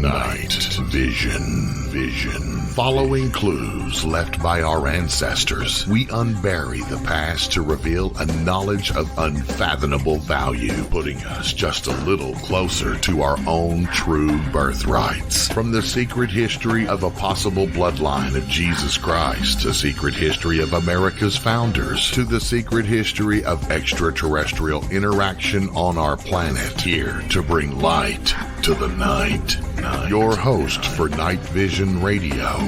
Night Vision. Following clues left by our ancestors, we unbury the past to reveal a knowledge of unfathomable value, putting us just a little closer to our own true birthrights. From the secret history of a possible bloodline of Jesus Christ, the secret history of America's founders, to the secret history of extraterrestrial interaction on our planet, here to bring light to the night. Your host for Night Vision Radio,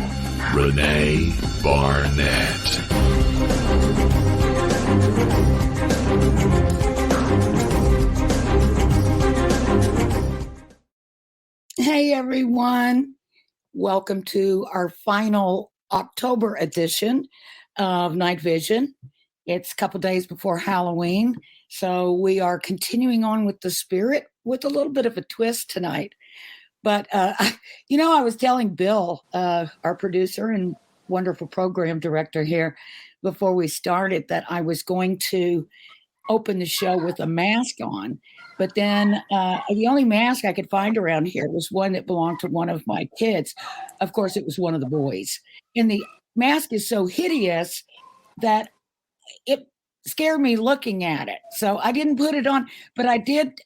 Renee Barnett. Hey everyone, welcome to our final October edition of Night Vision. It's a couple days before Halloween, so we are continuing on with the spirit with a little bit of a twist tonight. But, I was telling Bill, our producer and wonderful program director here, before we started, that I was going to open the show with a mask on. But then the only mask I could find around here was one that belonged to one of my kids. Of course, it was one of the boys. And the mask is so hideous that it scared me looking at it. So I didn't put it on, but I did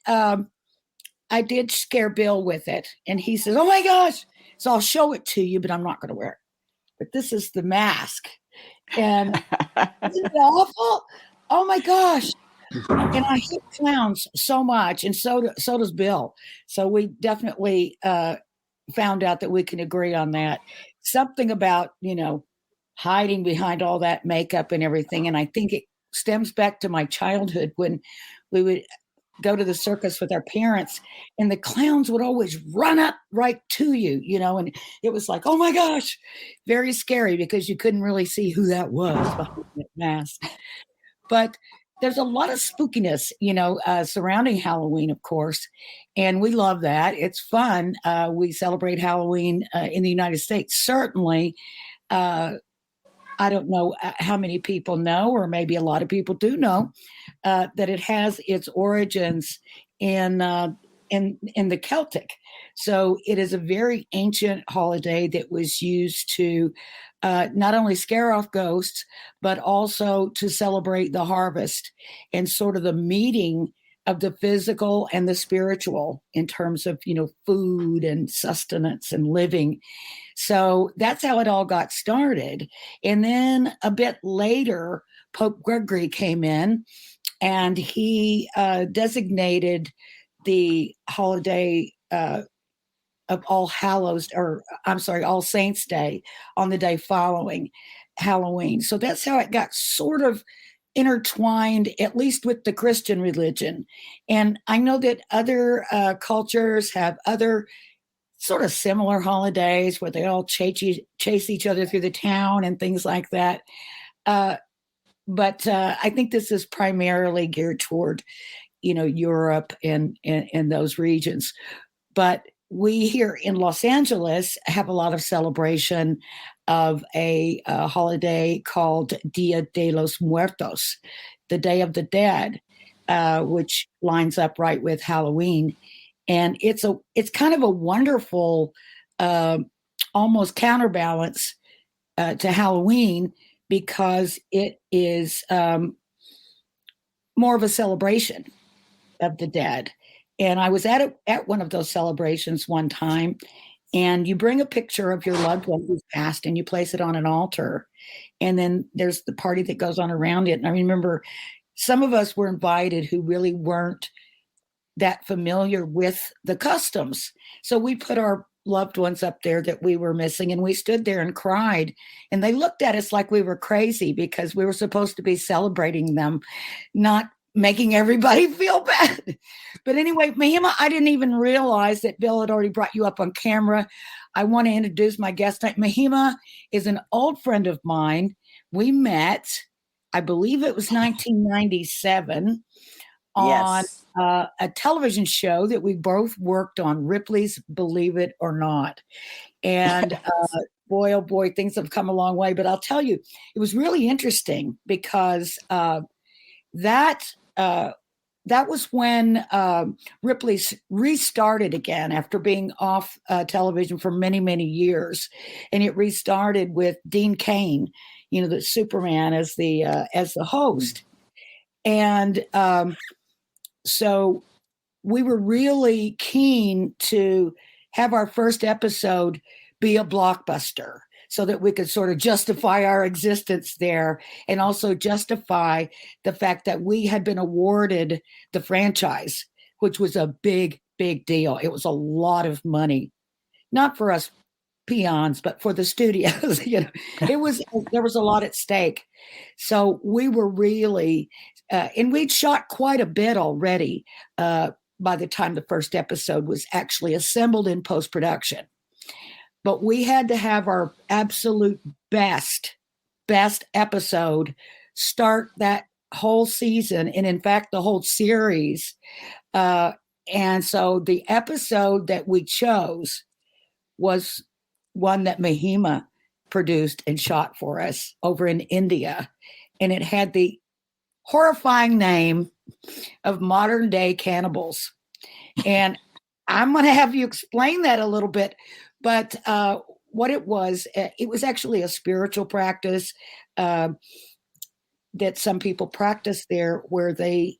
scare Bill with it. And he says, "Oh my gosh." So I'll show it to you, but I'm not going to wear it. But this is the mask. And isn't it awful? Oh my gosh. And I hate clowns so much. And so does Bill. So we definitely found out that we can agree on that. Something about, hiding behind all that makeup and everything. And I think it stems back to my childhood when we would go to the circus with our parents and the clowns would always run up right to you, and it was like, oh my gosh, very scary because you couldn't really see who that was behind that mask. But there's a lot of spookiness, surrounding Halloween, of course, and we love that. It's fun. We celebrate Halloween in the United States. Certainly, I don't know how many people know, or maybe a lot of people do know, that it has its origins in the Celtic. So it is a very ancient holiday that was used to not only scare off ghosts, but also to celebrate the harvest and sort of the meeting of the physical and the spiritual in terms of, food and sustenance and living. So that's how it all got started. And then a bit later, Pope Gregory came in and he designated the holiday of All Saints Day on the day following Halloween. So that's how it got sort of intertwined, at least with the Christian religion. And I know that other cultures have other sort of similar holidays where they all chase each other through the town and things like that. But I think this is primarily geared toward, Europe and those regions. But we here in Los Angeles have a lot of celebration of a holiday called Dia de los Muertos, the Day of the Dead, which lines up right with Halloween. And it's kind of a wonderful, almost counterbalance to Halloween because it is more of a celebration of the dead. And I was at one of those celebrations one time, and you bring a picture of your loved one who's passed and you place it on an altar. And then there's the party that goes on around it. And I remember some of us were invited who really weren't that familiar with the customs. So we put our loved ones up there that we were missing, and we stood there and cried. And they looked at us like we were crazy because we were supposed to be celebrating them, not making everybody feel bad. But anyway, Mahiema, I didn't even realize that Bill had already brought you up on camera. I want to introduce my guest tonight. Mahiema is an old friend of mine. We met, I believe it was 1997, on a television show that we both worked on, Ripley's Believe It or Not. And boy, oh boy, things have come a long way. But I'll tell you, it was really interesting because that that was when Ripley's restarted again after being off television for many, many years, and it restarted with Dean Cain, the Superman as the host, and so we were really keen to have our first episode be a blockbuster so that we could sort of justify our existence there and also justify the fact that we had been awarded the franchise, which was a big, big deal. It was a lot of money, not for us peons, but for the studios. There was a lot at stake. So we were really, and we'd shot quite a bit already by the time the first episode was actually assembled in post-production. But we had to have our absolute best episode start that whole season, and in fact, the whole series. And so the episode that we chose was one that Mahiema produced and shot for us over in India. And it had the horrifying name of Modern Day Cannibals. And I'm going to have you explain that a little bit. But what it was actually a spiritual practice that some people practice there, where they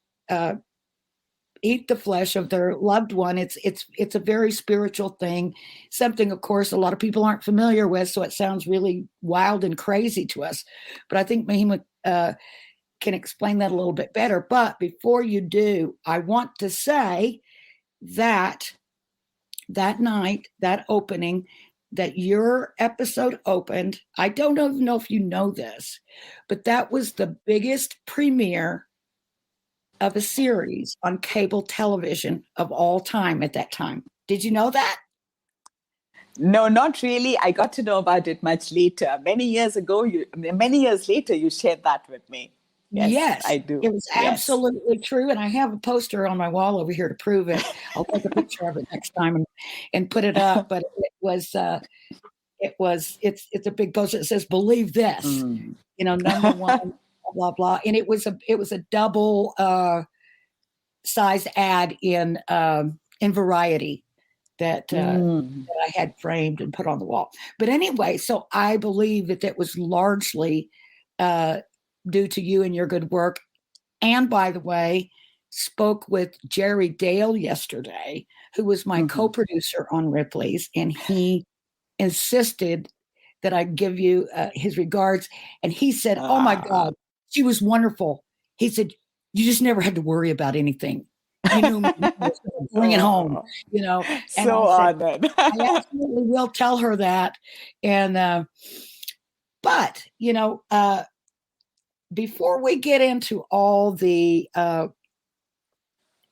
eat the flesh of their loved one. It's a very spiritual thing, something, of course, a lot of people aren't familiar with, so it sounds really wild and crazy to us. But I think Mahiema can explain that a little bit better. But before you do, I want to say that night, that opening, that your episode opened, I don't know if you know this, but that was the biggest premiere of a series on cable television of all time at that time. Did you know that? No, not really. I got to know about it much later. Many years later, you shared that with me. Yes, I do. It was absolutely true. And I have a poster on my wall over here to prove it. I'll take a picture of it next time and put it up. But it's a big poster that says, "Believe this," number one, blah, blah. And it was a double size ad in Variety that I had framed and put on the wall. But anyway, so I believe that was largely due to you and your good work. And by the way, spoke with Jerry Dale yesterday, who was my co-producer on Ripley's, and he insisted that I give you his regards. And he said, "Oh my God, she was wonderful." He said, "You just never had to worry about anything. You knew me, bring it home, And so honored. I absolutely will tell her that. And but before we get into all the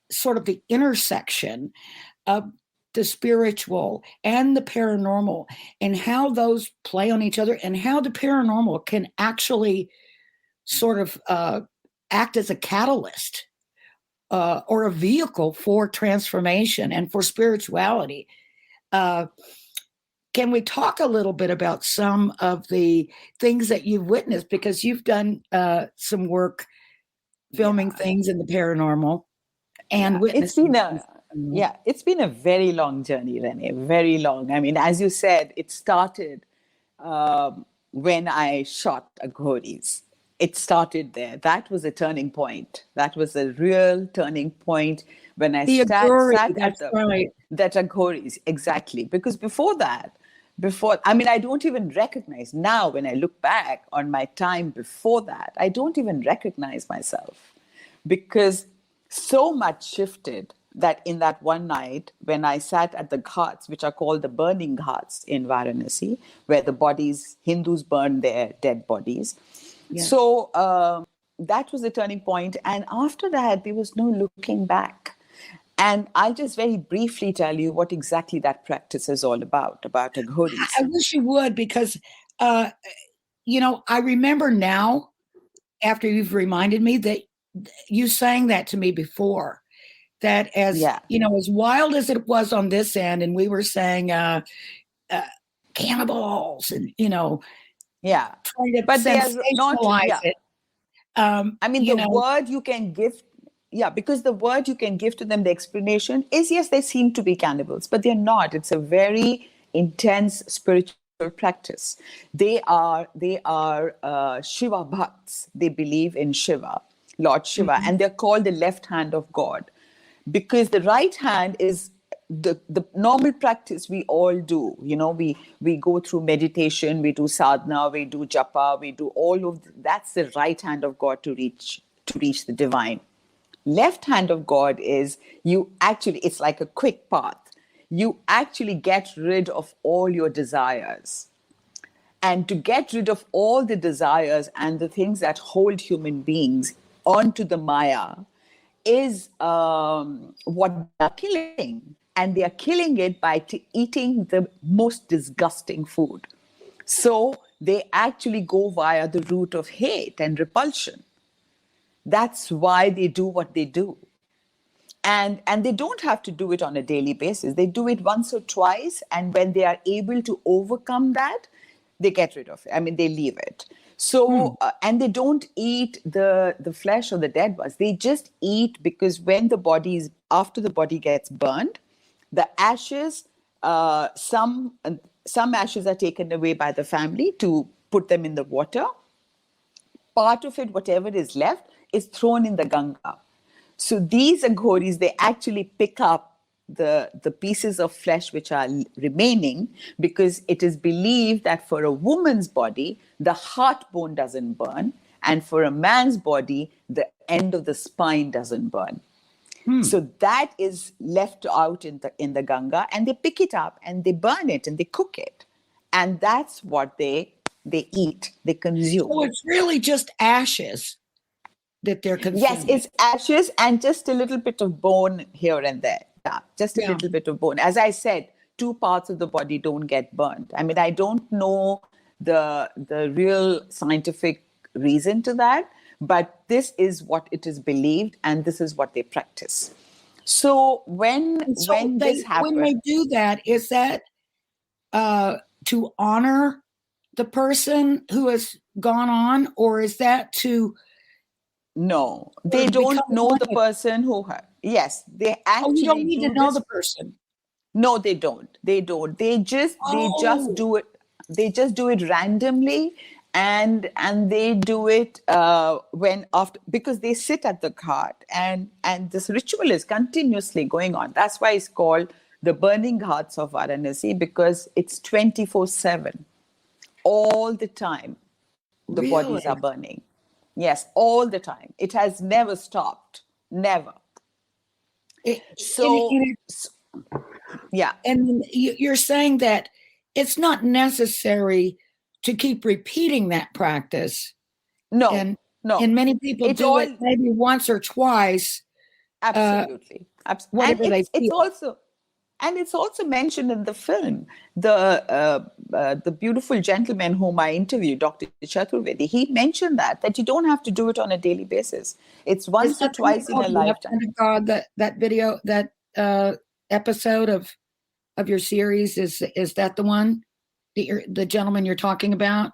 sort of the intersection of the spiritual and the paranormal and how those play on each other and how the paranormal can actually sort of act as a catalyst or a vehicle for transformation and for spirituality. Can we talk a little bit about some of the things that you've witnessed? Because you've done some work filming things in the paranormal and witnessing. It's been a very long journey, Renee, very long. I mean, as you said, it started when I shot Aghoris. It started there. That was a turning point. That was a real turning point when I sat at that Aghoris, exactly. Because before that, I don't even recognize now when I look back on my time before that, I don't even recognize myself because so much shifted that in that one night when I sat at the ghats, which are called the burning ghats in Varanasi, where the Hindus burn their dead bodies. Yes. So that was the turning point. And after that, there was no looking back. And I'll just very briefly tell you what exactly that practice is all about Aghoris. I wish you would, because, I remember now, after you've reminded me, that you sang that to me before, that as wild as it was on this end, and we were saying cannibals and, trying to but sensationalize it. The word you can give yeah, because the word you can give to them, the explanation is, yes, they seem to be cannibals, but they're not. It's a very intense spiritual practice. They are Shiva bhakts. They believe in Shiva, Lord Shiva, and they're called the left hand of God, because the right hand is the normal practice we all do. We go through meditation, we do sadhana, we do japa, we do all of that's the right hand of God to reach the divine. Left hand of God is it's like a quick path. You actually get rid of all your desires. And to get rid of all the desires and the things that hold human beings onto the Maya is what they're killing. And they are killing it by eating the most disgusting food. So they actually go via the route of hate and repulsion. That's why they do what they do. And they don't have to do it on a daily basis. They do it once or twice. And when they are able to overcome that, they get rid of it. I mean, they leave it. So, and they don't eat the flesh or the dead ones. They just eat, because after the body gets burned, the ashes, some ashes are taken away by the family to put them in the water. Part of it, whatever is left, is thrown in the Ganga. So these Aghoris, they actually pick up the pieces of flesh which are remaining, because it is believed that for a woman's body, the heart bone doesn't burn, and for a man's body, the end of the spine doesn't burn. So that is left out in the Ganga, and they pick it up and they burn it and they cook it. And that's what they eat, they consume. So it's really just ashes that they're consuming. Yes, it's ashes and just a little bit of bone here and there. Yeah, just a little bit of bone. As I said, 2 parts of the body don't get burnt. I mean, I don't know the real scientific reason to that, but this is what it is believed, and this is what they practice. So when this happens, when they do that, is that to honor the person who has gone on, or is that to? No, they don't know the person who. Yes, they actually. You don't need to know the person. No, they don't. They don't. They just do it. They just do it randomly, and they do it because they sit at the ghat, and this ritual is continuously going on. That's why it's called the burning ghats of Varanasi, because it's 24/7, all the time. The bodies are burning. Yes, all the time. It has never stopped. Never. Yeah. And you're saying that it's not necessary to keep repeating that practice. No, and many people it maybe once or twice. Absolutely. And it's also mentioned in the film. The beautiful gentleman whom I interviewed, Dr. Chaturvedi, he mentioned that you don't have to do it on a daily basis. It's once or twice in a lifetime. God, that video, that episode of your series, is that the one, the gentleman you're talking about?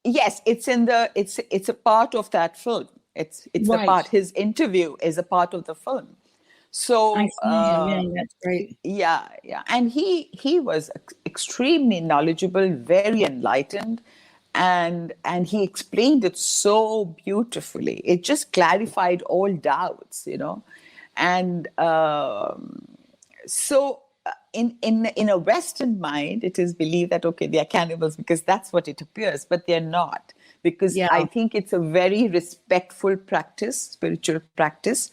Yes, it's a part of that film. It's right. A part. His interview is a part of the film. So I see that's great. Yeah, and he was extremely knowledgeable, very enlightened, and he explained it so beautifully. It just clarified all doubts, and so in a Western mind, it is believed that they are cannibals because that's what it appears, but they're not, because I think it's a very respectful practice, spiritual practice.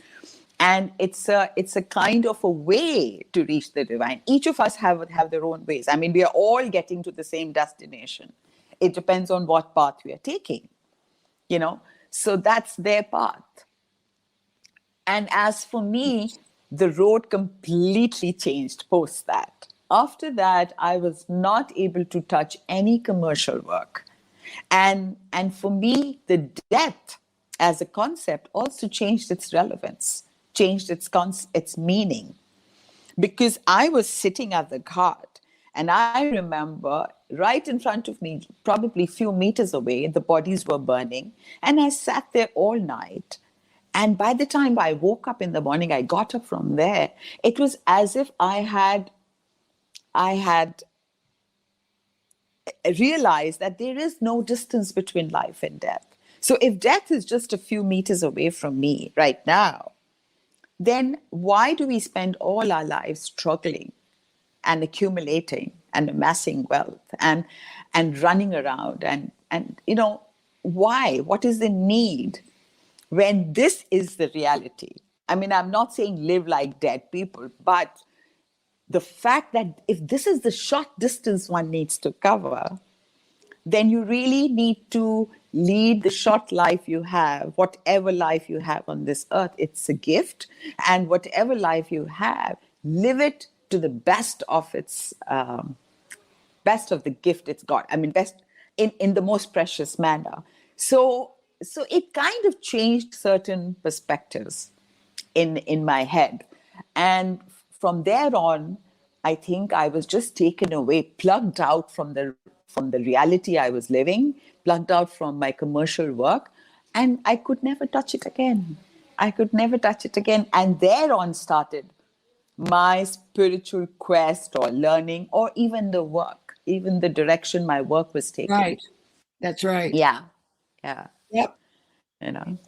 And it's a kind of a way to reach the divine. Each of us have their own ways. I mean, we are all getting to the same destination. It depends on what path we are taking, So that's their path. And as for me, the road completely changed post that. After that, I was not able to touch any commercial work. And for me, the death as a concept also changed its relevance. Changed its meaning, because I was sitting at the ghat, and I remember right in front of me, probably a few meters away, the bodies were burning, and I sat there all night, And by the time I woke up in the morning, I got up from there, it was as if I had realized that there is no distance between life and death. So if death is just a few meters away from me right now, then why do we spend all our lives struggling and accumulating and amassing wealth and running around and why? What is the need when this is the reality? I mean, I'm not saying live like dead people, but the fact that if this is the short distance one needs to cover, then you really need to lead the short life you have, whatever life you have on this earth. It's a gift. And whatever life you have, live it to the best of its, best of the gift it's got. I mean, best in the most precious manner. So it kind of changed certain perspectives in my head. And from there on, I think I was just taken away, plugged out from the reality I was living, plugged out from my commercial work, and I could never touch it again. I could never touch it again. And thereon started my spiritual quest or learning, or even the work, even the direction my work was taking. Right. That's right. Yeah. Yep.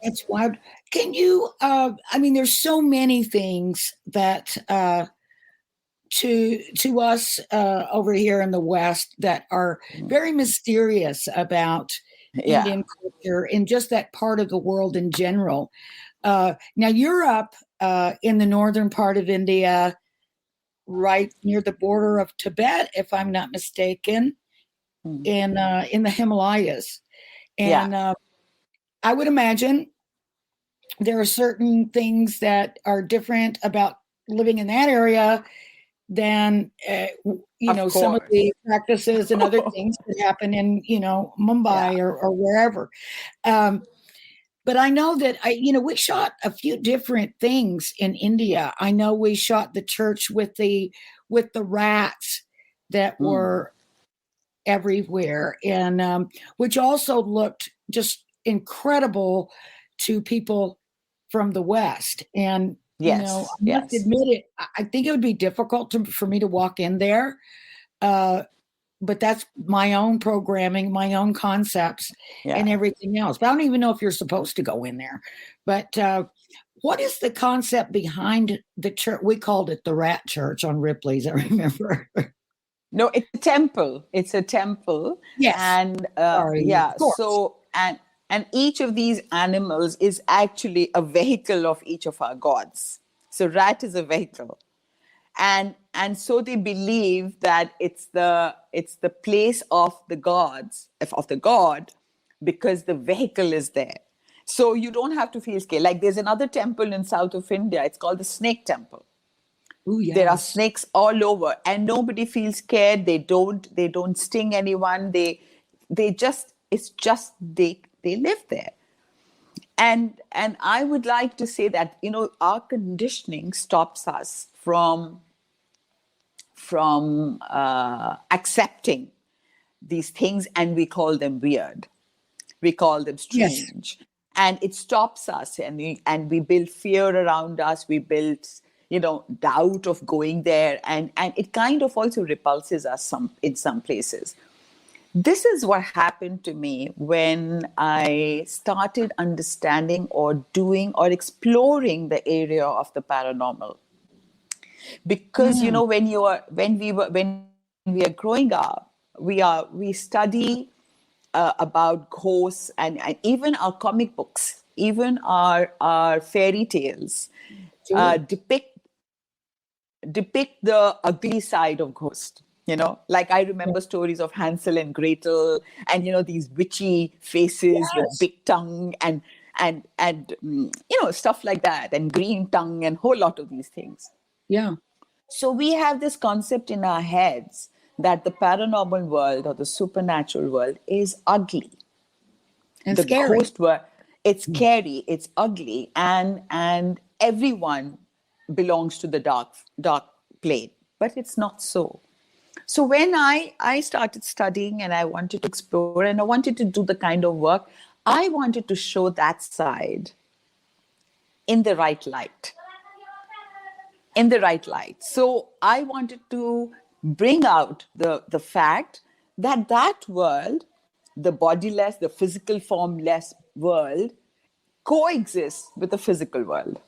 That's wild. Can you, I mean, there's so many things that to us over here in the West that are very mysterious about Indian culture and just that part of the world in general. Now you're up in the northern part of India, right near the border of Tibet, if I'm not mistaken, in the Himalayas. And I would imagine there are certain things that are different about living in that area than some of the practices and other things that happen in Mumbai or wherever. But I know that we shot a few different things in India. I know we shot the church with the rats that were everywhere, and which also looked just incredible to people from the West. And I must admit it. I think it would be difficult for me to walk in there, but that's my own programming, my own concepts, and everything else. But I don't even know if you're supposed to go in there. But what is the concept behind the church? We called it the Rat Church on Ripley's, I remember. No, it's a temple. It's a temple. Yes. And so and each of these animals is actually a vehicle of each of our gods. So rat is a vehicle. And so they believe that it's the place of the gods, of the god, because the vehicle is there. So you don't have to feel scared. Like there's another temple in south of India. It's called the Snake Temple. Ooh, yes. There are snakes all over, and nobody feels scared. They don't sting anyone. They live there. And I would like to say that our conditioning stops us from accepting these things, and we call them weird. We call them strange. Yes. And it stops us, and we build fear around us. We build doubt of going there, and it kind of also repulses us in some places. This is what happened to me when I started understanding or doing or exploring the area of the paranormal. Because when we are growing up, we study about ghosts, and even our comic books, even our fairy tales depict the ugly side of ghosts. Like I remember stories of Hansel and Gretel, and these witchy faces with big tongue and stuff like that, and green tongue, and whole lot of these things. Yeah. So we have this concept in our heads that the paranormal world or the supernatural world is ugly and the scary. Ghost world, it's scary, it's ugly, and everyone belongs to the dark plane, but it's not so. So when I started studying, and I wanted to explore, and I wanted to do the kind of work, I wanted to show that side in the right light. In the right light. So I wanted to bring out the fact that that world, the bodiless, the physical formless world, coexists with the physical world.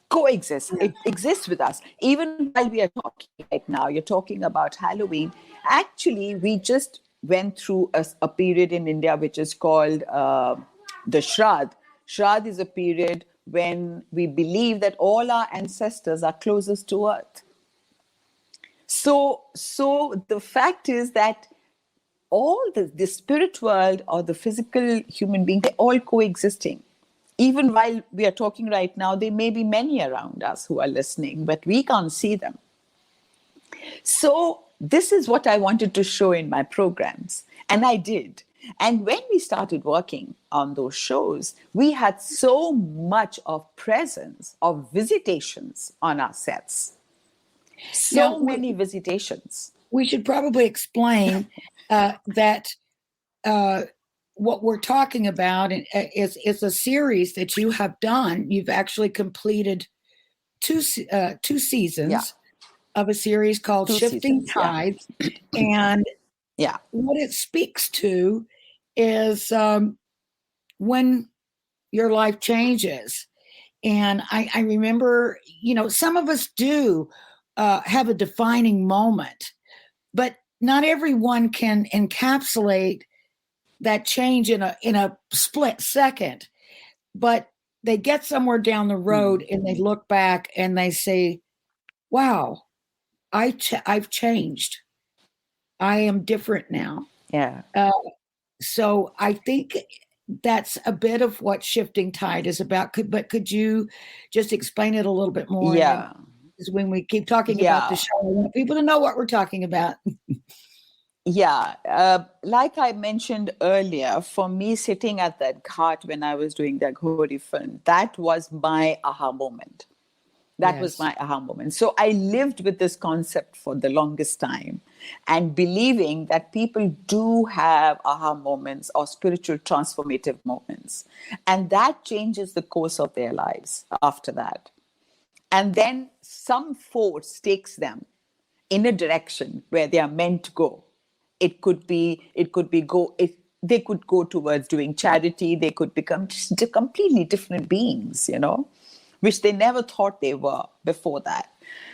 Coexists. It exists with us. Even while we are talking right now, you're talking about Halloween. Actually, we just went through a period in India which is called the Shrad. Shrad is a period when we believe that all our ancestors are closest to earth. So the fact is that all the spirit world or the physical human being, they're all coexisting. Even while we are talking right now, there may be many around us who are listening, but we can't see them. So this is what I wanted to show in my programs. And I did. And when we started working on those shows, we had so much of presence, of visitations on our sets. So many visitations. We should probably explain that what we're talking about is a series that you have done. You've actually completed two seasons of a series called Shifting Tides. And what it speaks to is when your life changes. And I remember, some of us do have a defining moment, but not everyone can encapsulate that change in a split second. But they get somewhere down the road and they look back and they say, wow, I've changed. I am different now. Yeah. So I think that's a bit of what Shifting Tide is about. Could you just explain it a little bit more? Yeah. Because when we keep talking about the show, I want people to know what we're talking about. Like I mentioned earlier, for me, sitting at that ghat when I was doing that Ghori film, that was my aha moment. That was my aha moment. So I lived with this concept for the longest time and believing that people do have aha moments or spiritual transformative moments. And that changes the course of their lives after that. And then some force takes them in a direction where they are meant to go. They could go towards doing charity. They could become just completely different beings, which they never thought they were before that.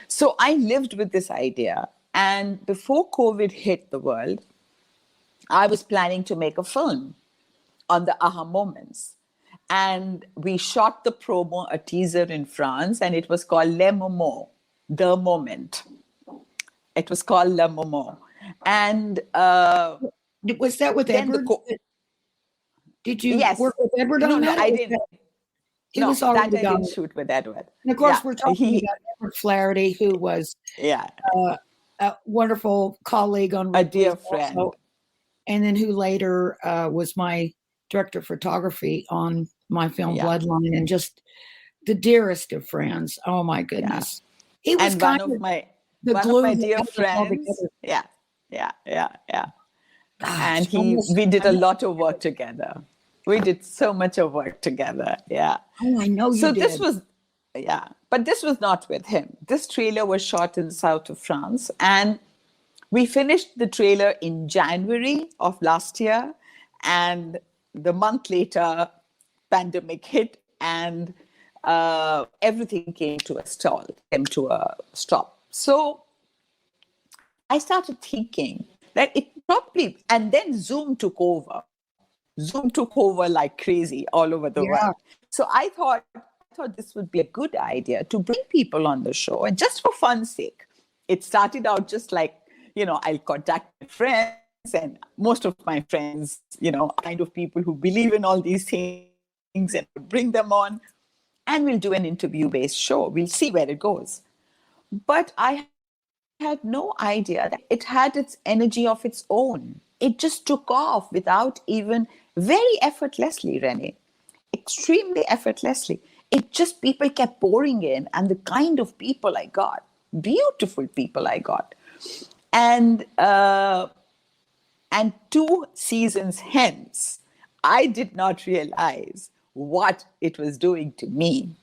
So I lived with this idea. And before COVID hit the world, I was planning to make a film on the aha moments. And we shot the promo, a teaser in France, and it was called Le Moment, The Moment. It was called Le Moment. And was that with Edward? Did you work with Edward on that? No, I didn't. I didn't shoot with Edward. And of course, we're talking about Edward Flaherty, who was a wonderful colleague on a dear friend, also, and then who later was my director of photography on my film Bloodline, and just the dearest of friends. Oh my goodness, he was one of my dear friends. Gosh, and we did a lot of work together. We did so much of work together. Yeah. Oh, I know you did. But this was not with him. This trailer was shot in the south of France, and we finished the trailer in January of last year, and the month later, pandemic hit, and everything came to a stop. So I started thinking that it probably, and then Zoom took over. Zoom took over like crazy all over the world. So I thought this would be a good idea to bring people on the show, and just for fun's sake. It started out just like, I'll contact my friends, and most of my friends, kind of people who believe in all these things, and bring them on, and we'll do an interview-based show. We'll see where it goes. But I had no idea that it had its energy of its own. It just took off without even, very effortlessly, Renee, extremely effortlessly. People kept pouring in, and the kind of people I got, beautiful people I got. And 2 seasons hence, I did not realize what it was doing to me,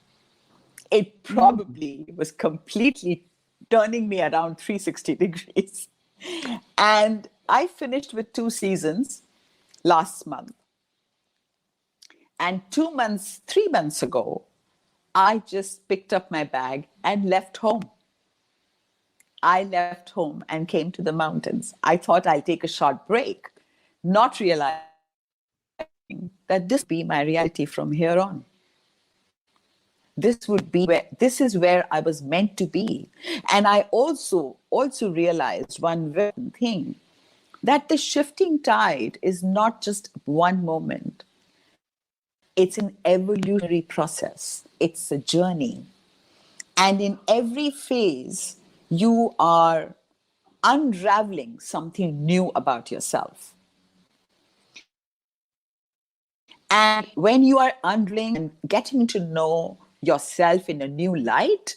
it probably was completely turning me around 360 degrees. And I finished with 2 seasons last month. And 2 months, 3 months ago, I just picked up my bag and left home. I left home and came to the mountains. I thought I'll take a short break, not realizing that this would be my reality from here on. This is where I was meant to be. And I also realized one very thing, that the shifting tide is not just one moment. It's an evolutionary process. It's a journey. And in every phase, you are unraveling something new about yourself. And when you are unraveling and getting to know yourself in a new light,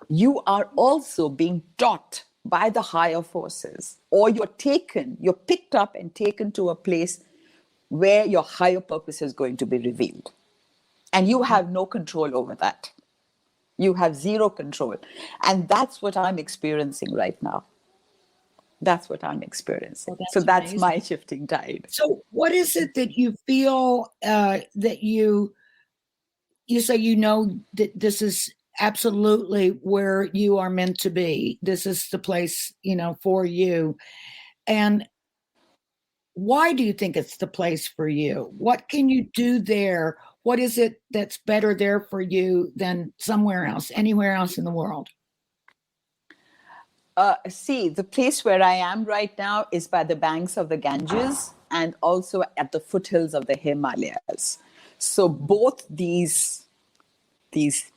you are also being taught by the higher forces, or you're picked up and taken to a place where your higher purpose is going to be revealed. And you have no control over that. You have zero control. And that's what I'm experiencing right now. That's what I'm experiencing. So that's amazing. My shifting tide. So what is it that you feel that you say, that this is absolutely where you are meant to be? This is the place, for you. And why do you think it's the place for you? What can you do there? What is it that's better there for you than somewhere else, anywhere else in the world? See, the place where I am right now is by the banks of the Ganges and also at the foothills of the Himalayas. So both these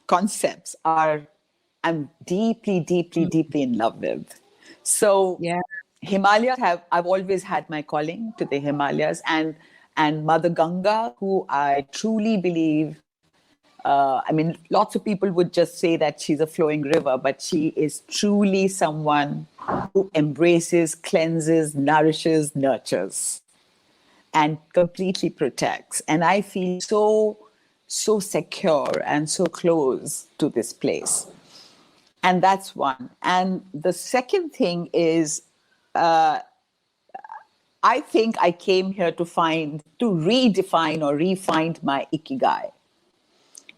concepts I'm deeply, deeply, deeply in love with. So Himalayas I've always had my calling to the Himalayas, and Mother Ganga, who I truly believe, lots of people would just say that she's a flowing river, but she is truly someone who embraces, cleanses, nourishes, nurtures, and completely protects. And I feel so secure and so close to this place. And that's one. And the second thing is, I think I came here to redefine or refine my ikigai.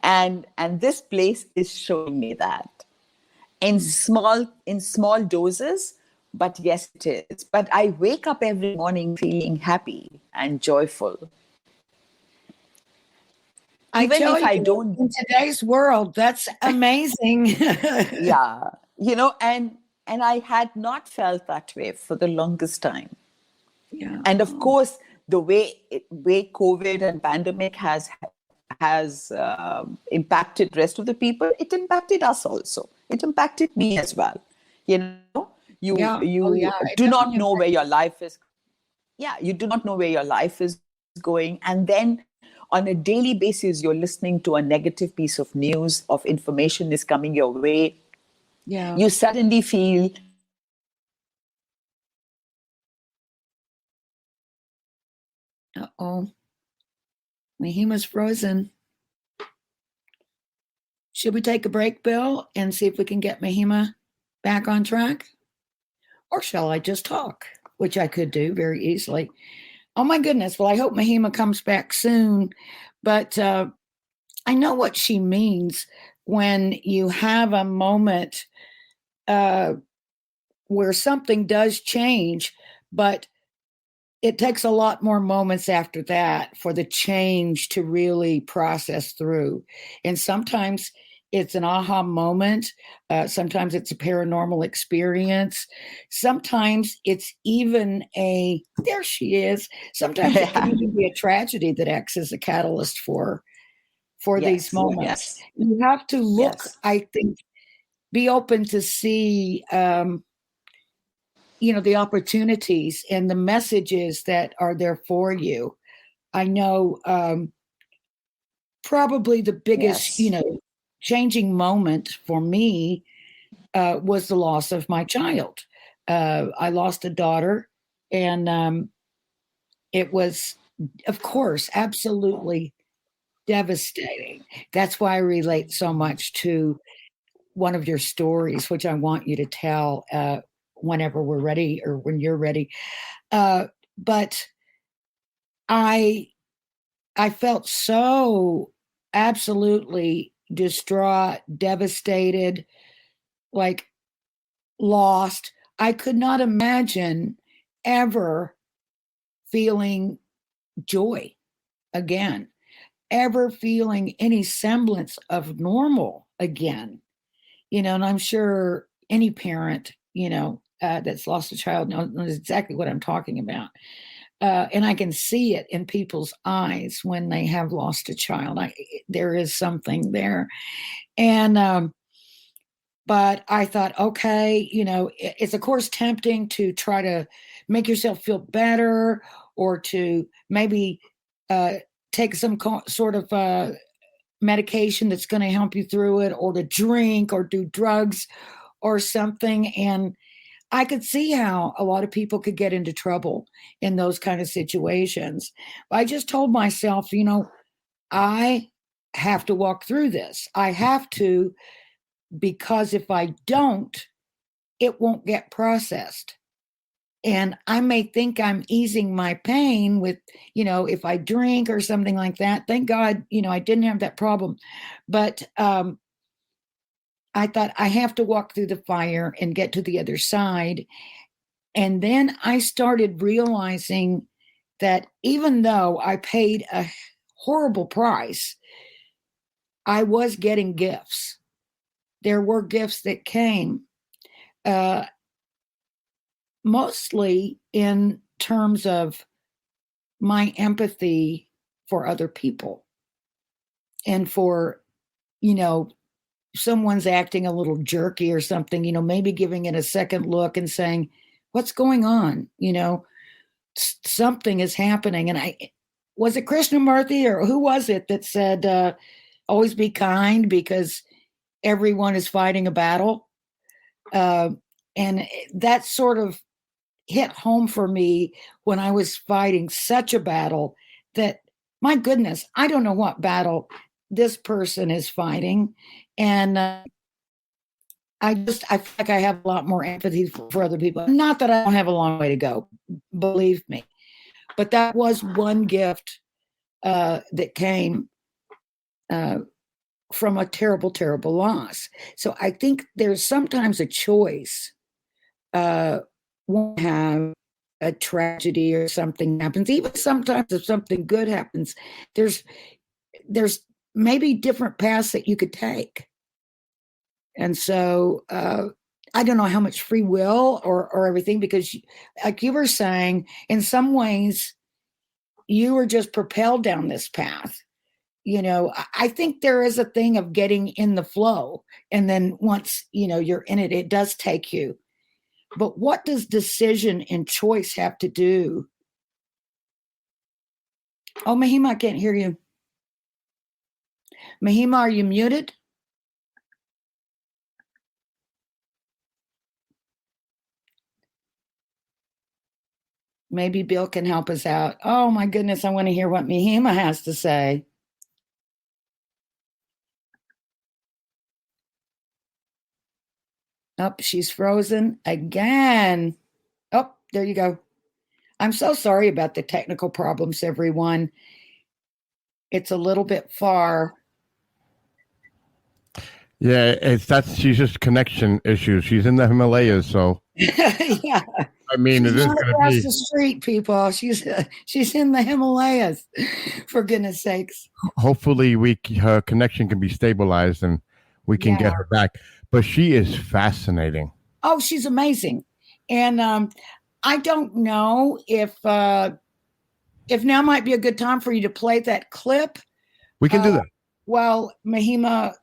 And this place is showing me that in small doses, but yes, it is. But I wake up every morning feeling happy and joyful. Even if I don't, in today's world, that's amazing. Yeah, and I had not felt that way for the longest time. Yeah. And of course, the way COVID and pandemic has impacted rest of the people, it impacted us also. It impacted me as well. You do not know where your life is. Yeah, you do not know where your life is going. And then on a daily basis, you're listening to a negative piece of news, of information is coming your way. Yeah. You suddenly feel Uh-oh. Mahiema's frozen. Should we take a break, Bill, and see if we can get Mahiema back on track? Or shall I just talk? Which I could do very easily. Oh my goodness. Well, I hope Mahiema comes back soon. But I know what she means when you have a moment where something does change, but it takes a lot more moments after that for the change to really process through. And sometimes it's an aha moment. Sometimes it's a paranormal experience. Sometimes it's even there she is. Sometimes it can even be a tragedy that acts as a catalyst for these moments. Yes. You have to look, I think, be open to see the opportunities and the messages that are there for you. I know probably the biggest, changing moment for me was the loss of my child. I lost a daughter, and it was, of course, absolutely devastating. That's why I relate so much to one of your stories, which I want you to tell whenever we're ready or when you're ready. But I felt so absolutely distraught, devastated, like lost. I could not imagine ever feeling joy again, ever feeling any semblance of normal again. And I'm sure any parent, that's lost a child knows exactly what I'm talking about. And I can see it in people's eyes when they have lost a child. There is something there. And, but I thought, okay, it's of course tempting to try to make yourself feel better or to maybe take some sort of medication that's going to help you through it, or to drink or do drugs or something. And I could see how a lot of people could get into trouble in those kind of situations. I just told myself, I have to walk through this. I have to, because if I don't, it won't get processed. And I may think I'm easing my pain with, if I drink or something like that. Thank God, I didn't have that problem. But I thought I have to walk through the fire and get to the other side. And then I started realizing that even though I paid a horrible price, I was getting gifts. There were gifts that came, mostly in terms of my empathy for other people, and for, someone's acting a little jerky or something, maybe giving it a second look and saying, what's going on? Something is happening. And was it Krishnamurti or who was it that said, always be kind because everyone is fighting a battle? And that sort of hit home for me when I was fighting such a battle that, my goodness, I don't know what battle this person is fighting. And I feel like I have a lot more empathy for other people. Not that I don't have a long way to go, believe me. But that was one gift that came from a terrible, terrible loss. So I think there's sometimes a choice. Won't have a tragedy or something happens. Even sometimes if something good happens, there's maybe different paths that you could take. And so I don't know how much free will or everything, because like you were saying, in some ways you were just propelled down this path. I think there is a thing of getting in the flow, and then once you're in it, it does take you. But what does decision and choice have to do? Oh, Mahiema, I can't hear you. Mahiema, are you muted? Maybe Bill can help us out. Oh my goodness, I want to hear what Mahiema has to say. Oh, she's frozen again. Oh, there you go. I'm so sorry about the technical problems, everyone. It's a little bit far. Yeah, she's just connection issues. She's in the Himalayas, so Yeah. I mean, She's it is not going to across be. the street, people. She's in the Himalayas, for goodness sakes. Hopefully, her connection can be stabilized and we can get her back. But she is fascinating. Oh, she's amazing, and I don't know if now might be a good time for you to play that clip. We can do that. While Mahiema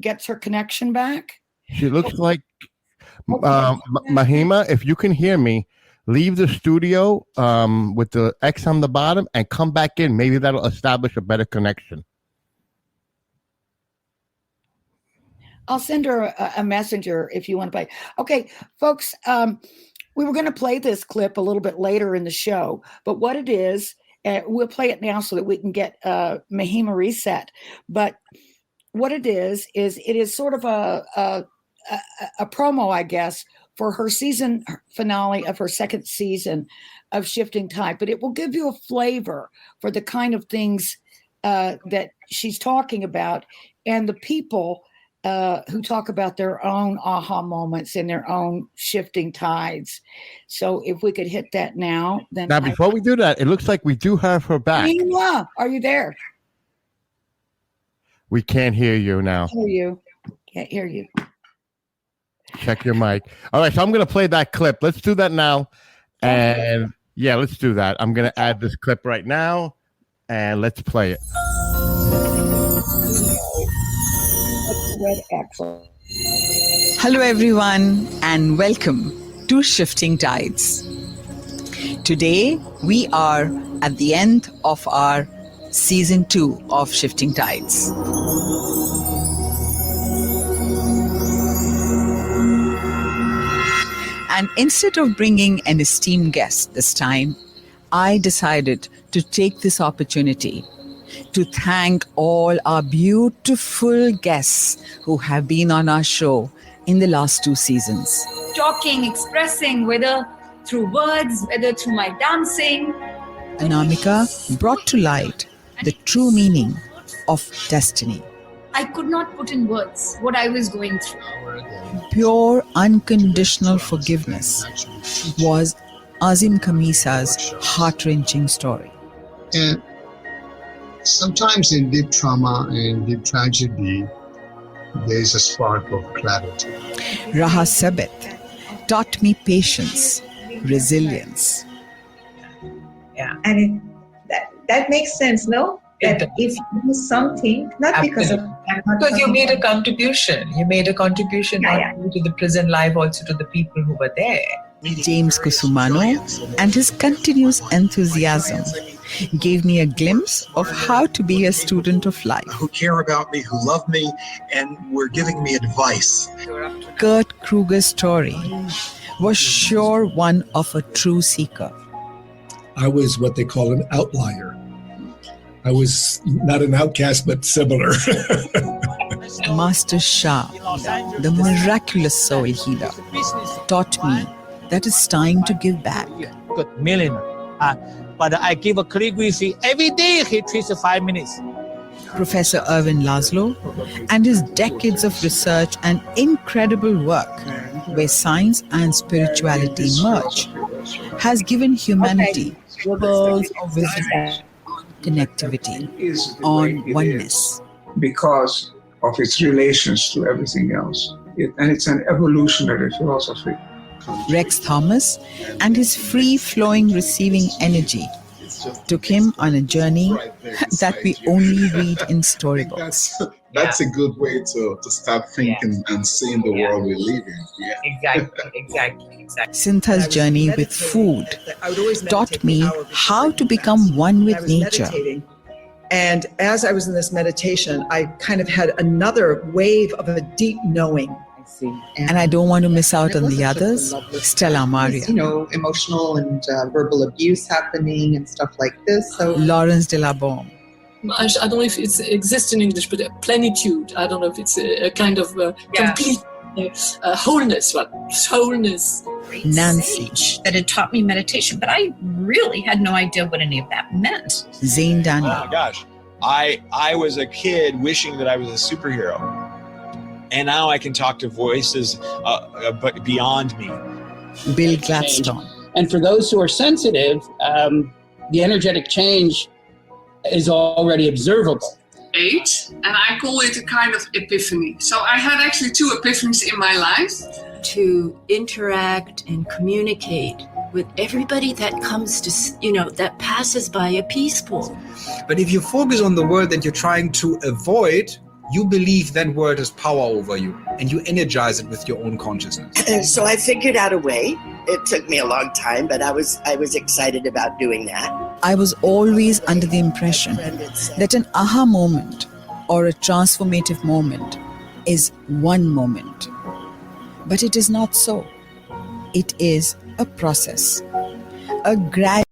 gets her connection back. She looks like Mahiema. If you can hear me, leave the studio with the X on the bottom and come back in. Maybe that'll establish a better connection. I'll send her a messenger if you want to play. Okay, folks, we were going to play this clip a little bit later in the show, but what it is we'll play it now so that we can get Mahiema reset. But what it is it is sort of a promo, I guess, for her season finale of her second season of Shifting Tide. But it will give you a flavor for the kind of things that she's talking about, and the people who talk about their own aha moments and their own shifting tides. So if we could hit that now, then before we do that, it looks like we do have her back. Mahiema, are you there? We can't hear you now. Can't hear you. Check your mic. All right, so I'm going to play that clip. Let's do that now. And yeah, let's do that. I'm going to add this clip right now, and let's play it. Hello, everyone, and welcome to Shifting Tides. Today, we are at the end of our season 2 of Shifting Tides. And instead of bringing an esteemed guest this time, I decided to take this opportunity to thank all our beautiful guests who have been on our show in the last 2 seasons. Talking, expressing, whether through words, whether through my dancing. Anamika brought to light the true meaning of destiny. I could not put in words what I was going through. Pure, unconditional forgiveness was Azim Khamisa's heart-wrenching story. And sometimes in deep trauma and deep tragedy, there is a spark of clarity. Raha Sabet taught me patience, resilience. Yeah, and that makes sense, no? That if you do something, not because of because you made a contribution. You made a contribution not only to the prison life, also to the people who were there. James Kusumano and his continuous enthusiasm gave me a glimpse of how to be a student of life. Who care about me, who love me, and were giving me advice. Kurt Kruger's story was sure one of a true seeker. I was what they call an outlier. I was not an outcast, but similar. Master Shah, the miraculous soul healer, taught me that it's time to give back. Good millionaire. But I give a calligraphy every day. He treats 5 minutes. Professor Erwin Laszlo and his decades of research and incredible work where science and spirituality merge has given humanity pearls of wisdom, connectivity, on oneness. Because of its relations to everything else. And it's an evolutionary philosophy. Rex Thomas and his free-flowing receiving energy took him on a journey that we only read in storybooks. That's a good way to start thinking and seeing the world we live in. Yeah. Exactly. Sintha's journey with food taught me how to become one with nature. And as I was in this meditation, I kind of had another wave of a deep knowing. And I don't want to miss out on the others. Stella Maria. Emotional and verbal abuse happening and stuff like this. So Lawrence de la Bombe. I don't know if it exists in English, but plenitude. I don't know if it's a kind of complete wholeness. Wholeness. Nancy. That had taught me meditation, but I really had no idea what any of that meant. Zane Daniel. Oh my gosh. I was a kid wishing that I was a superhero. And now I can talk to voices but beyond me. Bill Gladstone. And for those who are sensitive, the energetic change is already observable. 8, and I call it a kind of epiphany. So I had actually 2 epiphanies in my life. To interact and communicate with everybody that comes to, that passes by a peaceful. But if you focus on the word that you're trying to avoid, you believe that word has power over you and you energize it with your own consciousness. So I figured out a way. It took me a long time, but I was excited about doing that. I was always under the impression that an aha moment or a transformative moment is one moment. But it is not so. It is a process, a gradual.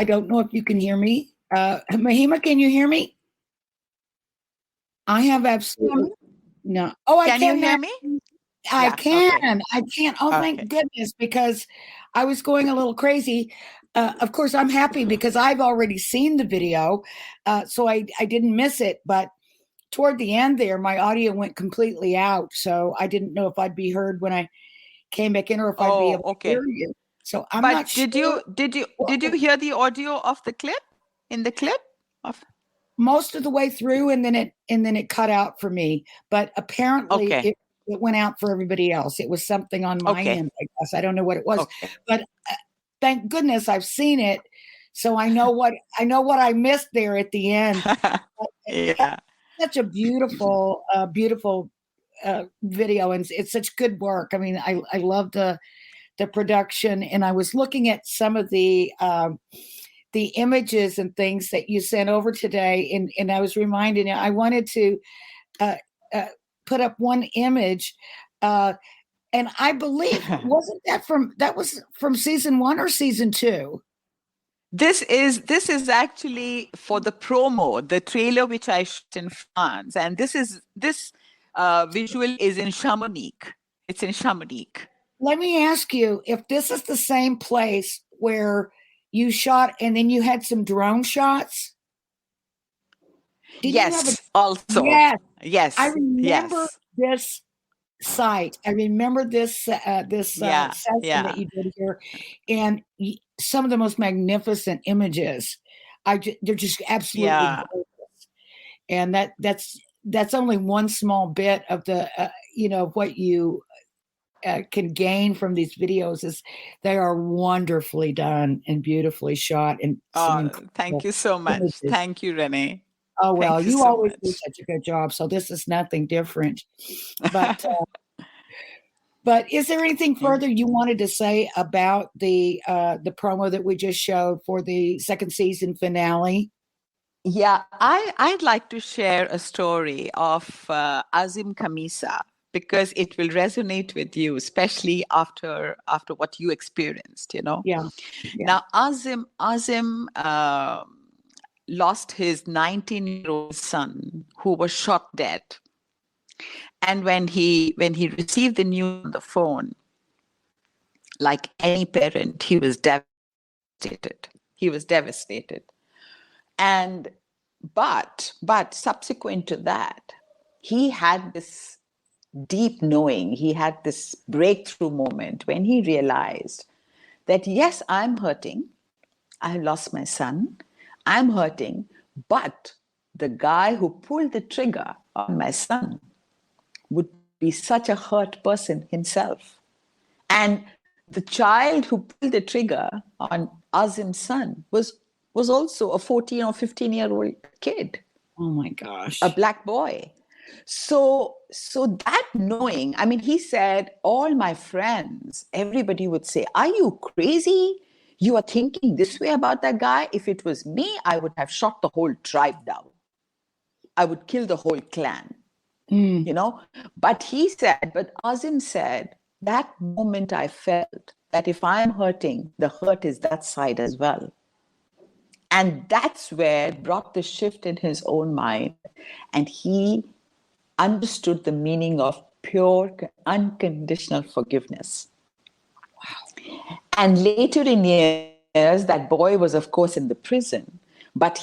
I don't know if you can hear me. Mahiema, can you hear me? I have absolutely no. Oh, I Can can you hear now. me? I Yeah, can. okay. I can. Oh, thank goodness, because I was going a little crazy. Of course, I'm happy because I've already seen the video, so I didn't miss it. But toward the end there, my audio went completely out, so I didn't know if I'd be heard when I came back in or if I'd be able to hear you. So I'm not sure. Did you hear the audio of the clip? In the clip of most of the way through, and then it cut out for me. But apparently it went out for everybody else. It was something on my end, I guess. I don't know what it was. But thank goodness I've seen it, so I know what I missed there at the end. Yeah. Such a beautiful, beautiful video, and it's such good work. I mean, I love the production, and I was looking at some of the images and things that you sent over today, and I was reminded, I wanted to put up one image, and I believe that was from season 1 or season 2? This is actually for the promo, the trailer which I shot in France, and this visual is in Chamonix. It's in Chamonix. Let me ask you if this is the same place where you shot and then you had some drone shots. Also. Yes. I remember this site. I remember this session that you did here, and some of the most magnificent images. They're just absolutely gorgeous. And that's only one small bit of the what you can gain from these videos. Is they are wonderfully done and beautifully shot, and thank you so much. Images. Thank you, Renee. Oh well, Thank you you so always much. do such a good job, so this is nothing different. But but is there anything further you wanted to say about the promo that we just showed for the second season finale? Yeah, I'd like to share a story of Azim Khamisa, because it will resonate with you, especially after what you experienced, Yeah. Now, Azim lost his 19-year-old son, who was shot dead. And when he received the news on the phone, like any parent, he was devastated. And but subsequent to that, he had this deep knowing, he had this breakthrough moment when he realized that, yes, I'm hurting. I lost my son. I'm hurting. But the guy who pulled the trigger on my son would be such a hurt person himself. And the child who pulled the trigger on Azim's son was also a 14 or 15-year-old kid. Oh my gosh. A black boy. So that knowing, I mean, he said, all my friends, everybody would say, are you crazy? You are thinking this way about that guy? If it was me, I would have shot the whole tribe down. I would kill the whole clan, But Azim said, that moment I felt that if I'm hurting, the hurt is that side as well. And that's where it brought the shift in his own mind. And he understood the meaning of pure, unconditional forgiveness. Wow. And later in years, that boy was, of course, in the prison. But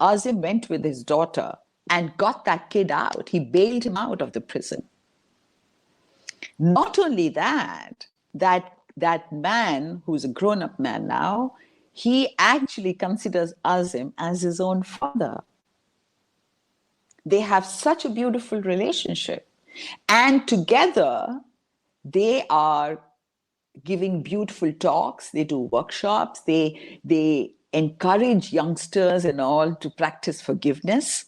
Azim went with his daughter and got that kid out. He bailed him out of the prison. Not only that man, who's a grown-up man now, he actually considers Azim as his own father. They have such a beautiful relationship. And together, they are giving beautiful talks. They do workshops. They encourage youngsters and all to practice forgiveness.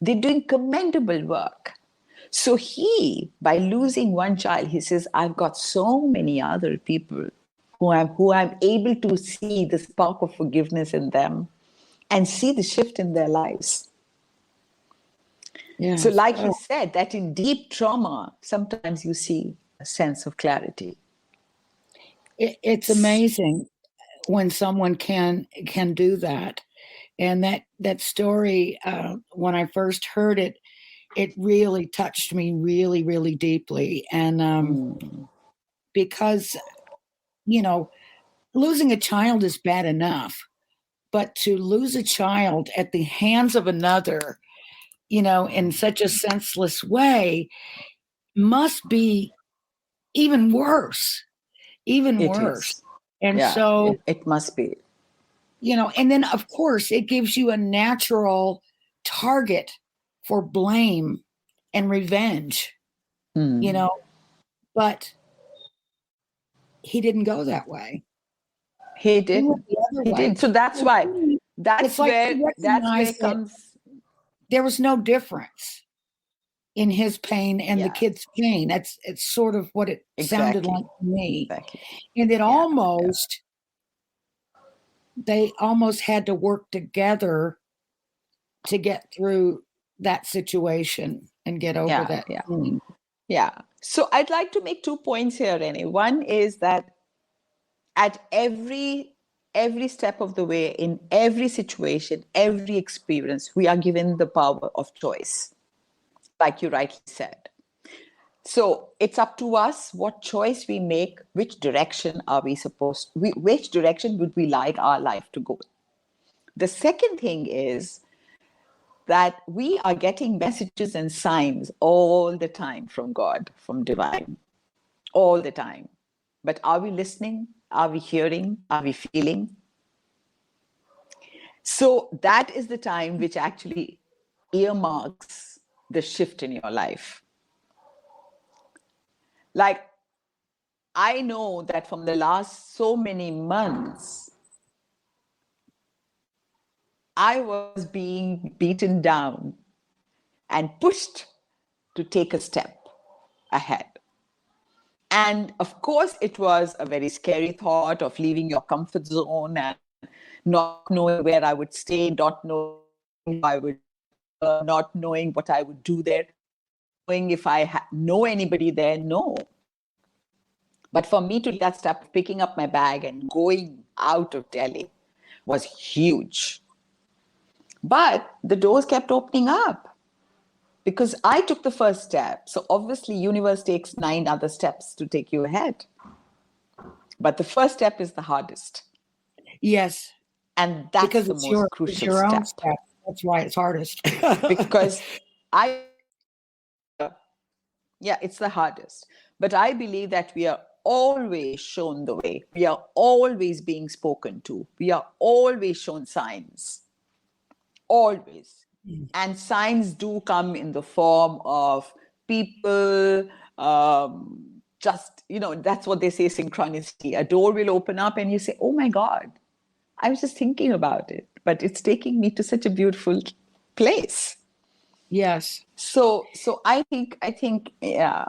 They're doing commendable work. So by losing one child, he says, I've got so many other people who I'm able to see the spark of forgiveness in them and see the shift in their lives. Yes. So like he said, that in deep trauma, sometimes you see a sense of clarity. It's amazing. when someone can do that. And that story, when I first heard it, it really touched me really, really deeply. And because, losing a child is bad enough, but to lose a child at the hands of another, in such a senseless way must be even worse, It worse. is. And Yeah, so, it must be. and then of course it gives you a natural target for blame and revenge, but he didn't go that way. He didn't. He didn't. So that's why. That's where it comes. There was no difference in his pain and the kid's pain. It's sort of what it sounded like to me. Exactly. And it they almost had to work together to get through that situation and get over that pain. Yeah. So I'd like to make 2 points here, Renee. One is that at every step of the way, in every situation, every experience, we are given the power of choice, like you rightly said. So it's up to us what choice we make, which direction are we which direction would we like our life to go. The second thing is that we are getting messages and signs all the time from God, from divine, all the time. But are we listening? Are we hearing? Are we feeling? So that is the time which actually earmarks the shift in your life. Like, I know that from the last so many months, I was being beaten down and pushed to take a step ahead. And of course, it was a very scary thought of leaving your comfort zone and not knowing where I would stay, not knowing if I would, not knowing what I would do there, knowing if I know anybody there, no. But for me to take that step, picking up my bag and going out of Delhi was huge. But the doors kept opening up because I took the first step. So obviously, universe takes 9 other steps to take you ahead. But the first step is the hardest. Yes. And that's because the most crucial step. That's why it's hardest. Because it's the hardest. But I believe that we are always shown the way. We are always being spoken to. We are always shown signs. Always. And signs do come in the form of people, just, that's what they say, synchronicity. A door will open up and you say, oh my God, I was just thinking about it, but it's taking me to such a beautiful place. Yes. So I think, yeah.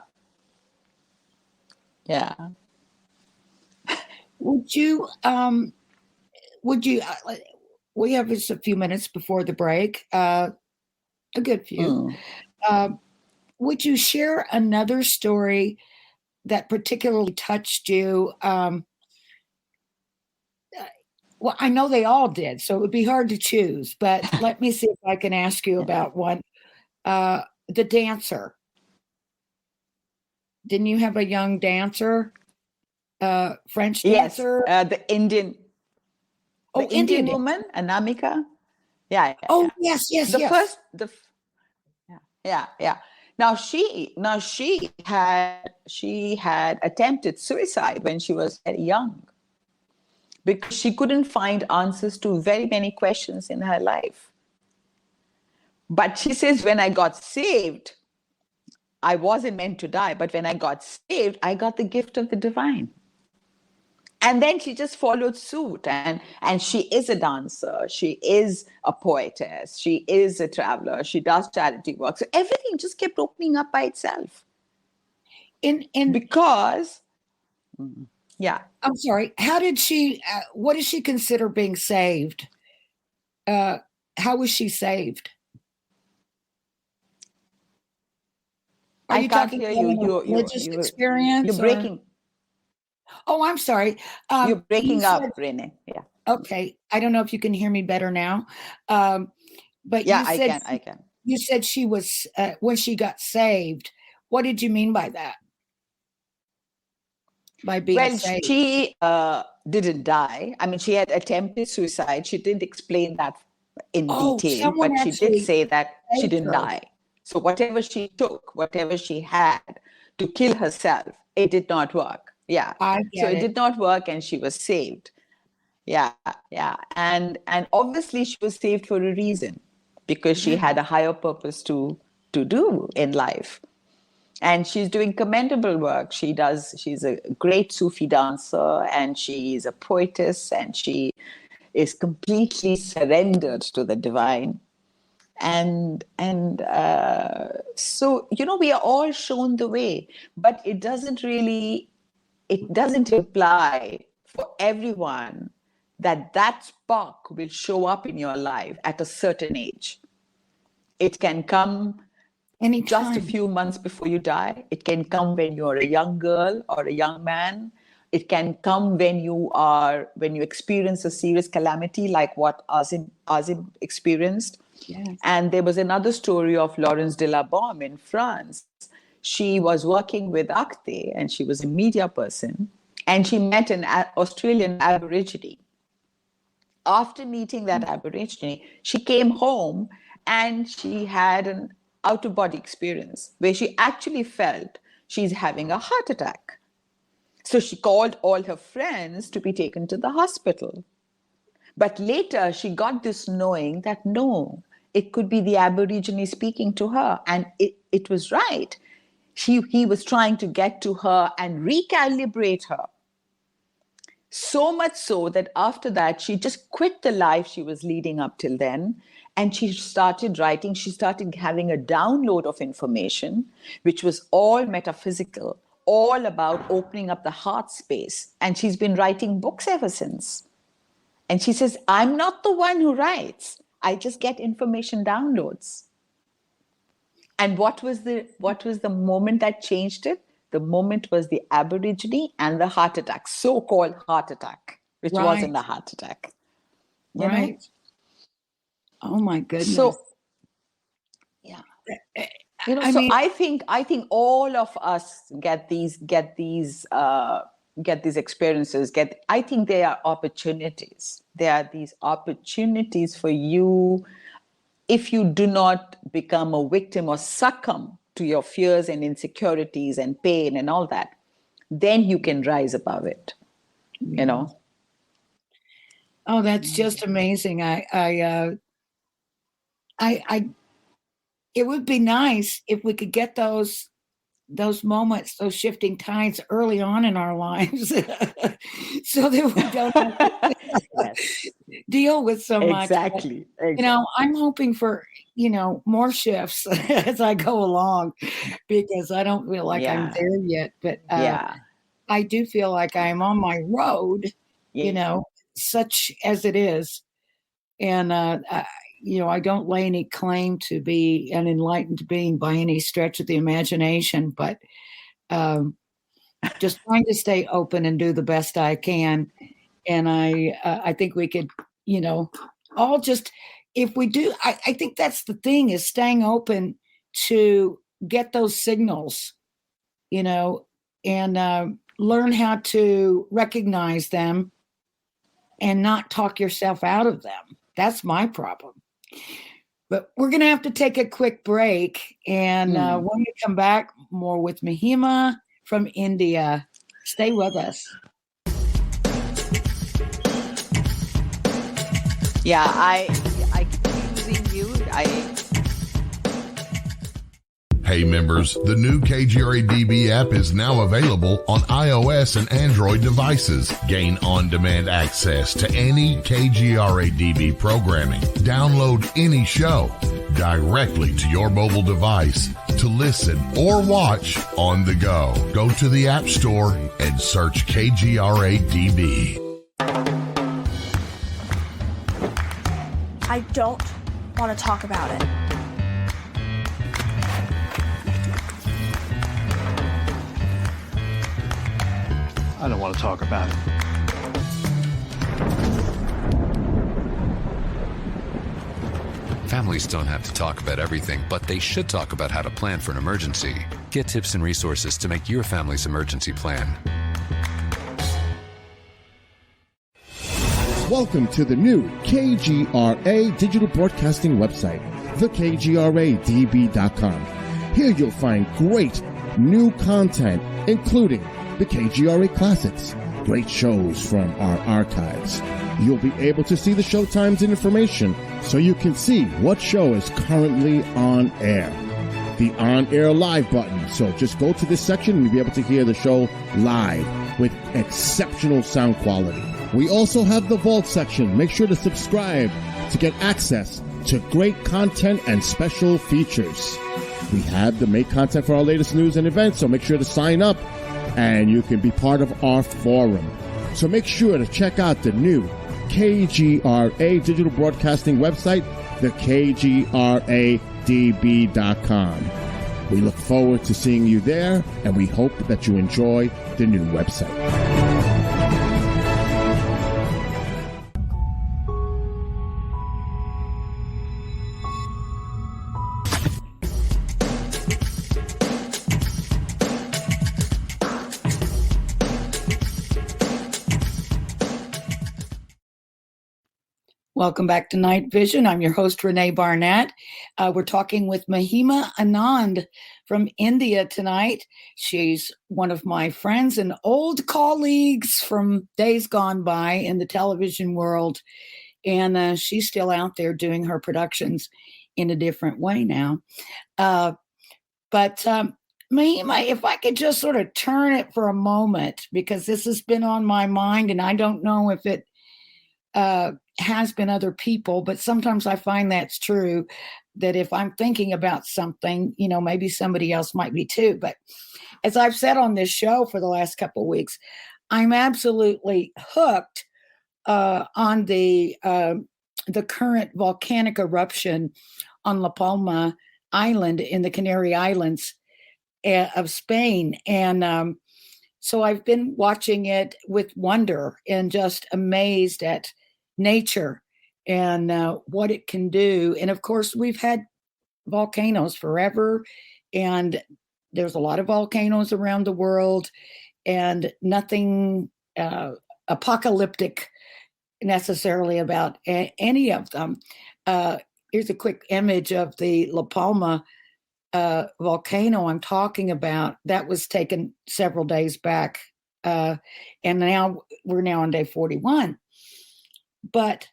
Would you, we have just a few minutes before the break, a good few. Would you share another story that particularly touched you? Well, I know they all did, so it would be hard to choose, but let me see if I can ask you about one. The dancer. Didn't you have a young dancer? French dancer? Yes, the Indian. Indian woman, Anamika. Yeah. Oh, yes. First, Now she had attempted suicide when she was very young because she couldn't find answers to very many questions in her life. But she says, when I got saved, I wasn't meant to die, but when I got saved, I got the gift of the divine. And then she just followed suit, and she is a dancer, she is a poetess, she is a traveler, she does charity work. So everything just kept opening up by itself. Because, I'm sorry, how did she, what does she consider being saved? How was she saved? I can't hear you. Religious experience? You're breaking. Oh, I'm sorry. You're breaking up, said, Renee. Yeah. Okay. I don't know if you can hear me better now. But yeah, you said I can. You said she was when she got saved. What did you mean by that? By being saved? She didn't die. I mean, she had attempted suicide. She didn't explain that in detail, but she did say that she didn't die. So whatever she took, whatever she had to kill herself, it did not work. Yeah. So it did not work, and she was saved. Yeah, yeah. And obviously she was saved for a reason, because she had a higher purpose to do in life. And she's doing commendable work. She's a great Sufi dancer, and she's a poetess, and she is completely surrendered to the divine. And so, we are all shown the way, but it doesn't imply for everyone that spark will show up in your life at a certain age. It can come just a few months before you die. It can come when you're a young girl or a young man. It can come when you experience a serious calamity like what Azim experienced. Yes. And there was another story of Laurence de la Bombe in France. She was working with Akhte, and she was a media person, and she met an Australian Aborigine. After meeting that Aborigine, she came home and she had an out-of-body experience where she actually felt she's having a heart attack. So she called all her friends to be taken to the hospital. But later she got this knowing that no, it could be the Aborigine speaking to her. And it was right. He was trying to get to her and recalibrate her. So much so that after that, she just quit the life she was leading up till then. And she started writing. She started having a download of information, which was all metaphysical, all about opening up the heart space. And she's been writing books ever since. And she says, I'm not the one who writes. I just get information downloads. And what was the moment that changed it? The moment was the Aborigine and the heart attack, so-called heart attack, which wasn't a heart attack. You know? Oh my goodness. So, yeah. I think all of us get these experiences. I think they are opportunities. There are these opportunities for you. If you do not become a victim or succumb to your fears and insecurities and pain and all that, then you can rise above it. You know. Oh, that's just amazing. It would be nice if we could get those moments, those shifting tides early on in our lives so that we don't have to deal with so much. Exactly. But, I'm hoping for, more shifts as I go along, because I don't feel like I'm there yet, but I do feel like I'm on my road, such as it is. And, I don't lay any claim to be an enlightened being by any stretch of the imagination, but just trying to stay open and do the best I can. And I think we could, all just, if we do, I think that's the thing, is staying open to get those signals, and learn how to recognize them and not talk yourself out of them. That's my problem. But we're going to have to take a quick break. And when we come back, more with Mahiema from India. Stay with us. Yeah, I keep using you. Hey members, the new KGRA-DB app is now available on iOS and Android devices. Gain on-demand access to any KGRA-DB programming. Download any show directly to your mobile device to listen or watch on the go. Go to the App Store and search KGRA-DB. I don't want to talk about it. I don't want to talk about it. Families don't have to talk about everything, but they should talk about how to plan for an emergency. Get tips and resources to make your family's emergency plan. Welcome to the new KGRA digital broadcasting website, thekgradb.com. Here you'll find great new content, including the KGRA classics, great shows from our archives. You'll be able to see the show times and information so you can see what show is currently on air. The on-air live button. So just go to this section and you'll be able to hear the show live with exceptional sound quality. We also have the Vault section. Make sure to subscribe to get access to great content and special features. We have the make content for our latest news and events, so make sure to sign up and you can be part of our forum. So make sure to check out the new KGRA digital broadcasting website, thekgradb.com. We look forward to seeing you there, and we hope that you enjoy the new website. Welcome back to Night Vision. I'm your host, Renee Barnett. We're talking with Mahiema Anand from India tonight. She's one of my friends and old colleagues from days gone by in the television world. And she's still out there doing her productions in a different way now. But Mahiema, if I could just sort of turn it for a moment, because this has been on my mind and I don't know if it has been other people, but sometimes I find that's true, that if I'm thinking about something, maybe somebody else might be too. But as I've said on this show for the last couple of weeks, I'm absolutely hooked on the current volcanic eruption on La Palma Island in the Canary Islands of Spain. And so I've been watching it with wonder and just amazed at nature and what it can do. And of course, we've had volcanoes forever, and there's a lot of volcanoes around the world, and nothing apocalyptic necessarily about any of them. Here's a quick image of the La Palma volcano I'm talking about. That was taken several days back, and now we're on day 41. But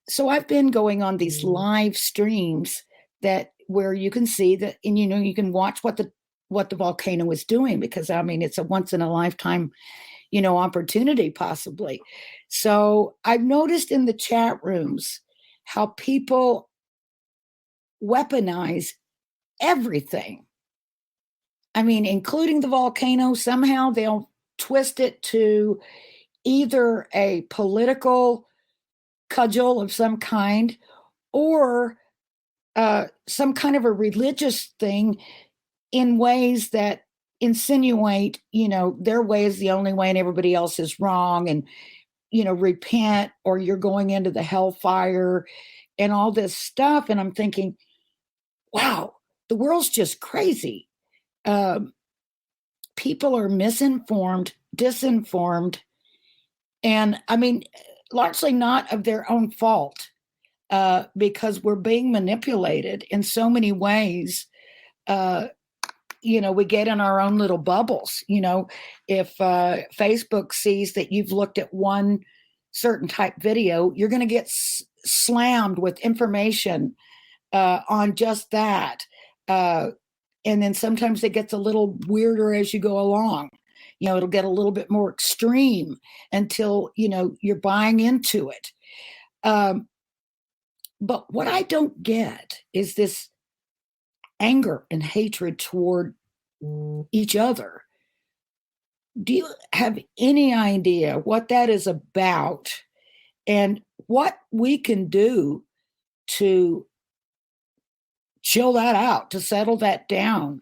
so I've been going on these live streams where you can see that, and you can watch what the volcano is doing, because it's a once in a lifetime, opportunity possibly. So I've noticed in the chat rooms how people weaponize everything. Including the volcano. Somehow they'll twist it to either a political cudgel of some kind or some kind of a religious thing in ways that insinuate, their way is the only way and everybody else is wrong, and, repent or you're going into the hellfire and all this stuff. And I'm thinking, wow, the world's just crazy. People are misinformed, disinformed, and largely not of their own fault, because we're being manipulated in so many ways. We get in our own little bubbles. If Facebook sees that you've looked at one certain type video, you're going to get slammed with information on just that. And then sometimes it gets a little weirder as you go along. It'll get a little bit more extreme until, you're buying into it. But what I don't get is this anger and hatred toward each other. Do you have any idea what that is about and what we can do to chill that out, to settle that down?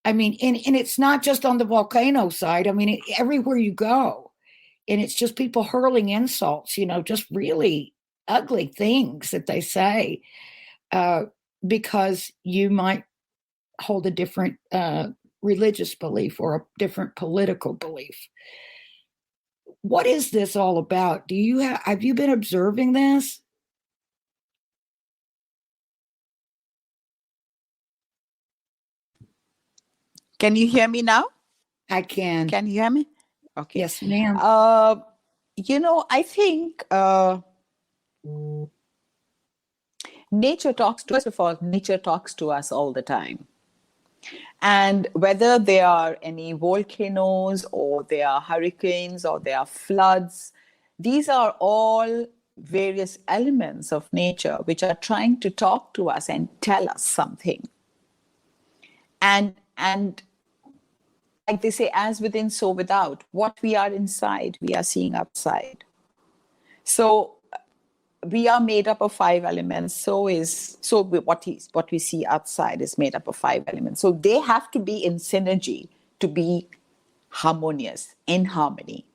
I mean, and it's not just on the volcano side. I mean, everywhere you go, and it's just people hurling insults, just really ugly things that they say, because you might hold a different religious belief or a different political belief. What is this all about? Have you been observing this? Can you hear me now? I can. Can you hear me? Okay. Yes, ma'am. I think nature talks to us. First of all, nature talks to us all the time. And whether there are any volcanoes or there are hurricanes or there are floods, these are all various elements of nature which are trying to talk to us and tell us something. And like they say, as within, so without. What we are inside, we are seeing outside. So we are made up of 5 elements. So what we see outside is made up of 5 elements. So they have to be in synergy to be harmonious, in harmony.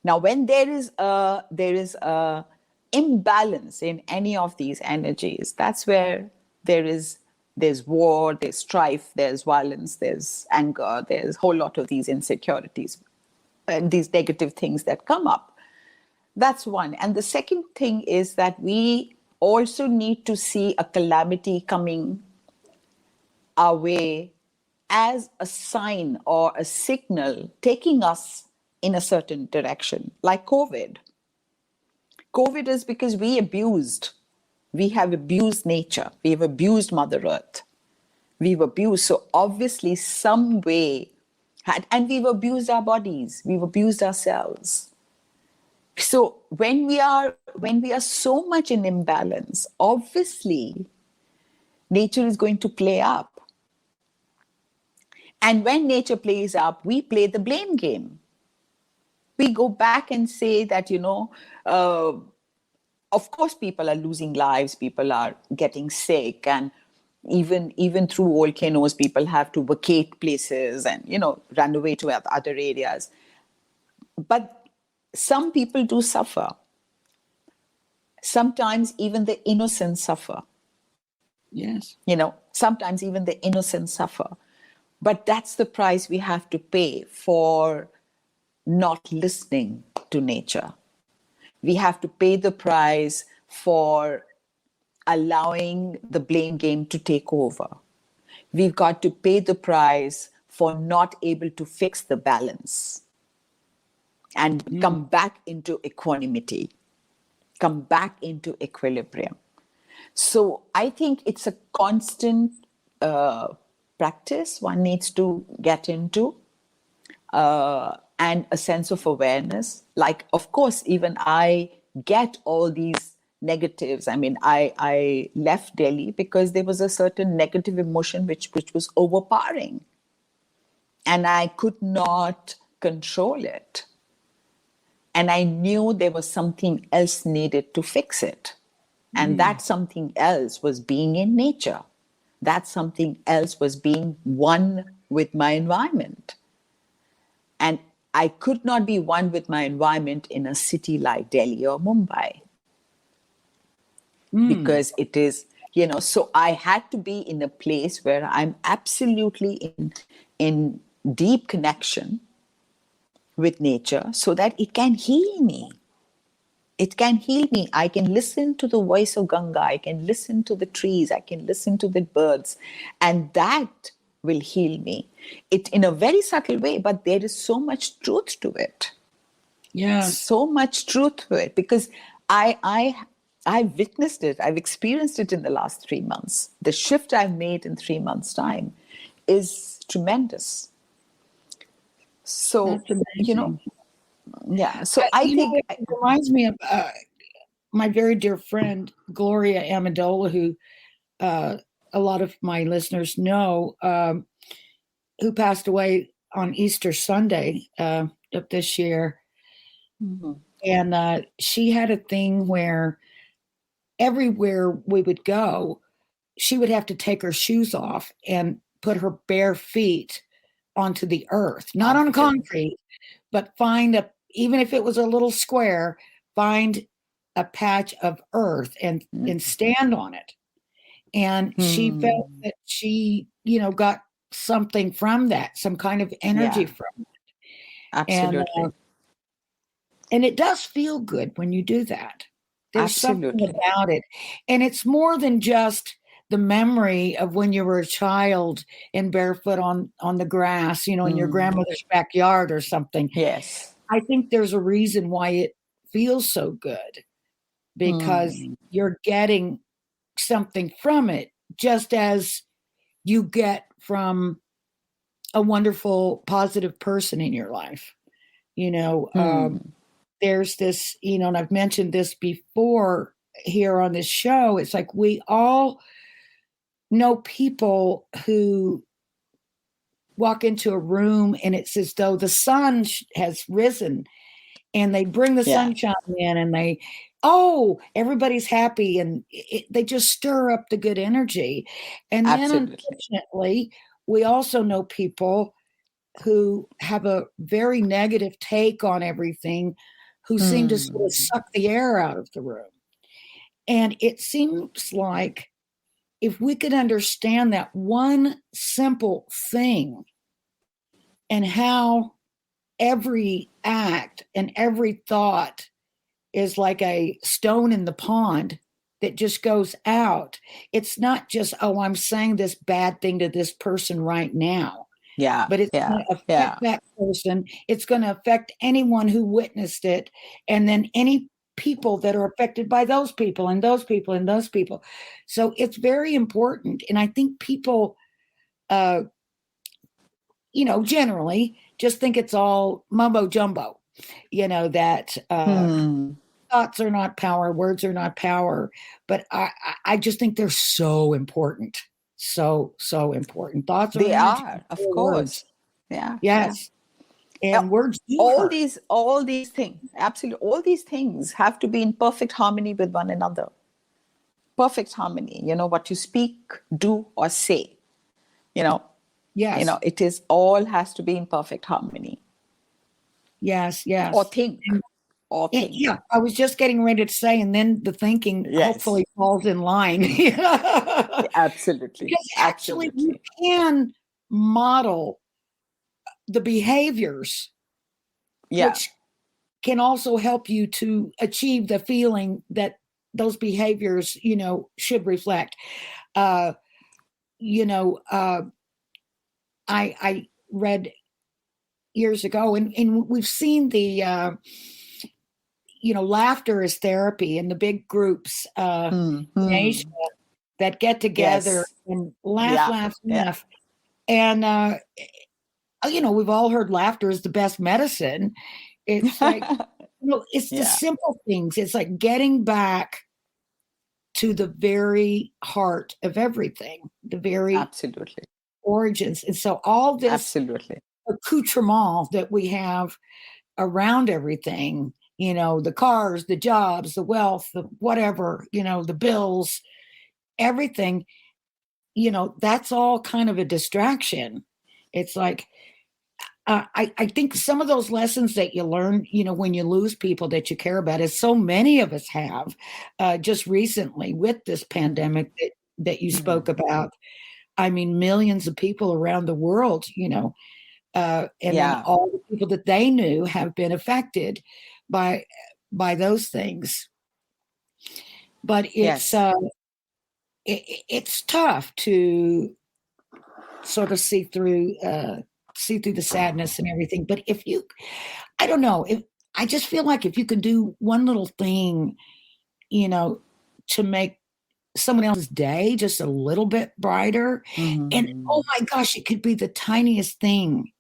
Now, when there is a imbalance in any of these energies, that's where there's war, there's strife, there's violence, there's anger, there's a whole lot of these insecurities and these negative things that come up. That's one. And the second thing is that we also need to see a calamity coming our way as a sign or a signal taking us in a certain direction, like COVID. COVID is because we have abused nature. We have abused Mother Earth. We've abused. So obviously some way, and we've abused our bodies. We've abused ourselves. So when we are so much in imbalance, obviously nature is going to play up. And when nature plays up, we play the blame game. We go back and say that, of course people are losing lives, people are getting sick, and even through volcanoes, people have to vacate places and, run away to other areas. But some people do suffer. Sometimes even the innocent suffer. Yes. Sometimes even the innocent suffer. But that's the price we have to pay for not listening to nature. We have to pay the price for allowing the blame game to take over. We've got to pay the price for not able to fix the balance and come back into equanimity, come back into equilibrium. So I think it's a constant practice one needs to get into, and a sense of awareness. Like, of course, even I get all these negatives. I mean, I left Delhi because there was a certain negative emotion which was overpowering, and I could not control it. And I knew there was something else needed to fix it. And that something else was being in nature. That something else was being one with my environment. And I could not be one with my environment in a city like Delhi or Mumbai. Because it is, so I had to be in a place where I'm absolutely in deep connection with nature so that it can heal me. It can heal me. I can listen to the voice of Ganga. I can listen to the trees. I can listen to the birds. And that will heal me. It in a very subtle way, but there is so much truth to it. Yeah. So much truth to it, because I've witnessed it. I've experienced it in the last 3 months. The shift I've made in 3 months' time is tremendous. So, yeah. So I think it reminds me of my very dear friend, Gloria Amendola, who a lot of my listeners know, who passed away on Easter Sunday of this year. Mm-hmm. And she had a thing where everywhere we would go, she would have to take her shoes off and put her bare feet onto the earth, not on concrete, but even if it was a little square, find a patch of earth and stand on it. And she felt that she, got something from that, some kind of energy from it. Absolutely. And it does feel good when you do that. There's something about it. And it's more than just the memory of when you were a child and barefoot on the grass, in your grandmother's backyard or something. Yes. I think there's a reason why it feels so good, because you're getting something from it, just as you get from a wonderful, positive person in your life. There's this, and I've mentioned this before here on this show. It's like we all know people who walk into a room and it's as though the sun has risen, and they bring the sunshine in, and everybody's happy, and they just stir up the good energy. And then unfortunately, we also know people who have a very negative take on everything, who seem to sort of suck the air out of the room. And it seems like if we could understand that one simple thing, and how every act and every thought is like a stone in the pond that just goes out. It's not just, I'm saying this bad thing to this person right now. Yeah. But it's going to affect that person. It's going to affect anyone who witnessed it. And then any people that are affected by those people and those people and those people. So it's very important. And I think people, generally just think it's all mumbo jumbo, that thoughts are not power, words are not power. But I just think they're so important. So important. Thoughts they are energy, of course. Words. Yeah. Yes. Yeah. And words do all hurt. these things, absolutely, all these things have to be in perfect harmony with one another. Perfect harmony. What you speak, do, or say. Yes. It is all has to be in perfect harmony. Yes. Or think. Yeah, I was just getting ready to say, and then the thinking hopefully falls in line. Absolutely. Because actually you can model the behaviors, which can also help you to achieve the feeling that those behaviors, should reflect. I read years ago, and we've seen the laughter is therapy, and the big groups in Asia that get together and laugh. And, we've all heard laughter is the best medicine. It's like, it's the simple things. It's like getting back to the very heart of everything, the very origins. And so all this accoutrement that we have around everything, the cars, the jobs, the wealth, the whatever, the bills, everything, that's all kind of a distraction. It's like, I think some of those lessons that you learn, when you lose people that you care about, as so many of us have just recently with this pandemic that you spoke about. I mean, millions of people around the world, and then all the people that they knew have been affected by those things. But it's it's tough to sort of see through the sadness and everything. But I don't know, I just feel like if you can do one little thing, to make someone else's day just a little bit brighter, and oh my gosh, it could be the tiniest thing.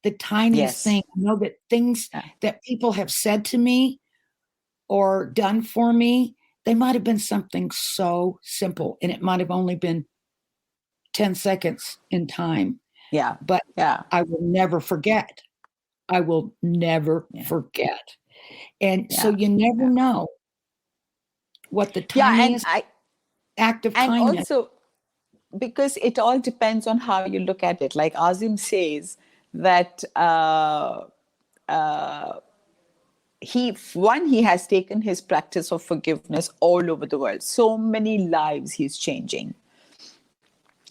The tiniest thing. I know that things that people have said to me or done for me, they might have been something so simple, and it might have only been 10 seconds in time. Yeah. But I will never forget. I will never forget. And so you never know what the tiniest act of kindness. Also, because it all depends on how you look at it. Like Azim says that he has taken his practice of forgiveness all over the world. So many lives he's changing.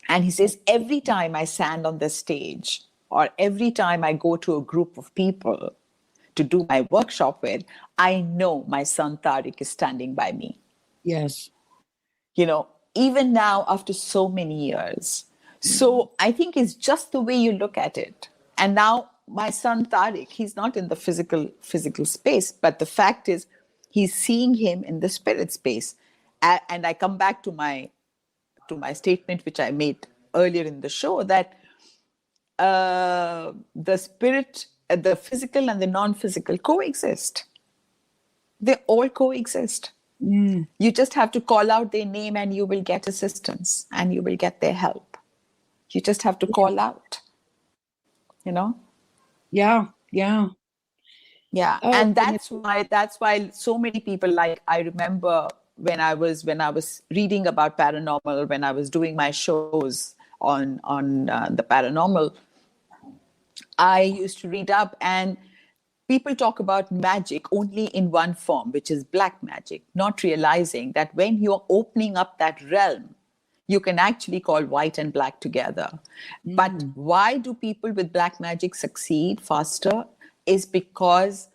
And he says, every time I stand on the stage or every time I go to a group of people to do my workshop with, I know my son Tariq is standing by me. Yes. Even now after so many years. So I think it's just the way you look at it. And now my son Tariq, he's not in the physical space, but the fact is he's seeing him in the spirit space. And I come back to my statement, which I made earlier in the show, that the spirit, the physical and the non-physical coexist. They all coexist. You just have to call out their name and you will get assistance and you will get their help. You just have to call out, Yeah. Yeah. Oh, and that's why so many people, like, I remember when I was reading about paranormal, when I was doing my shows on the paranormal, I used to read up, and people talk about magic only in one form, which is black magic, not realizing that when you're opening up that realm, you can actually call white and black together. But why do people with black magic succeed faster is because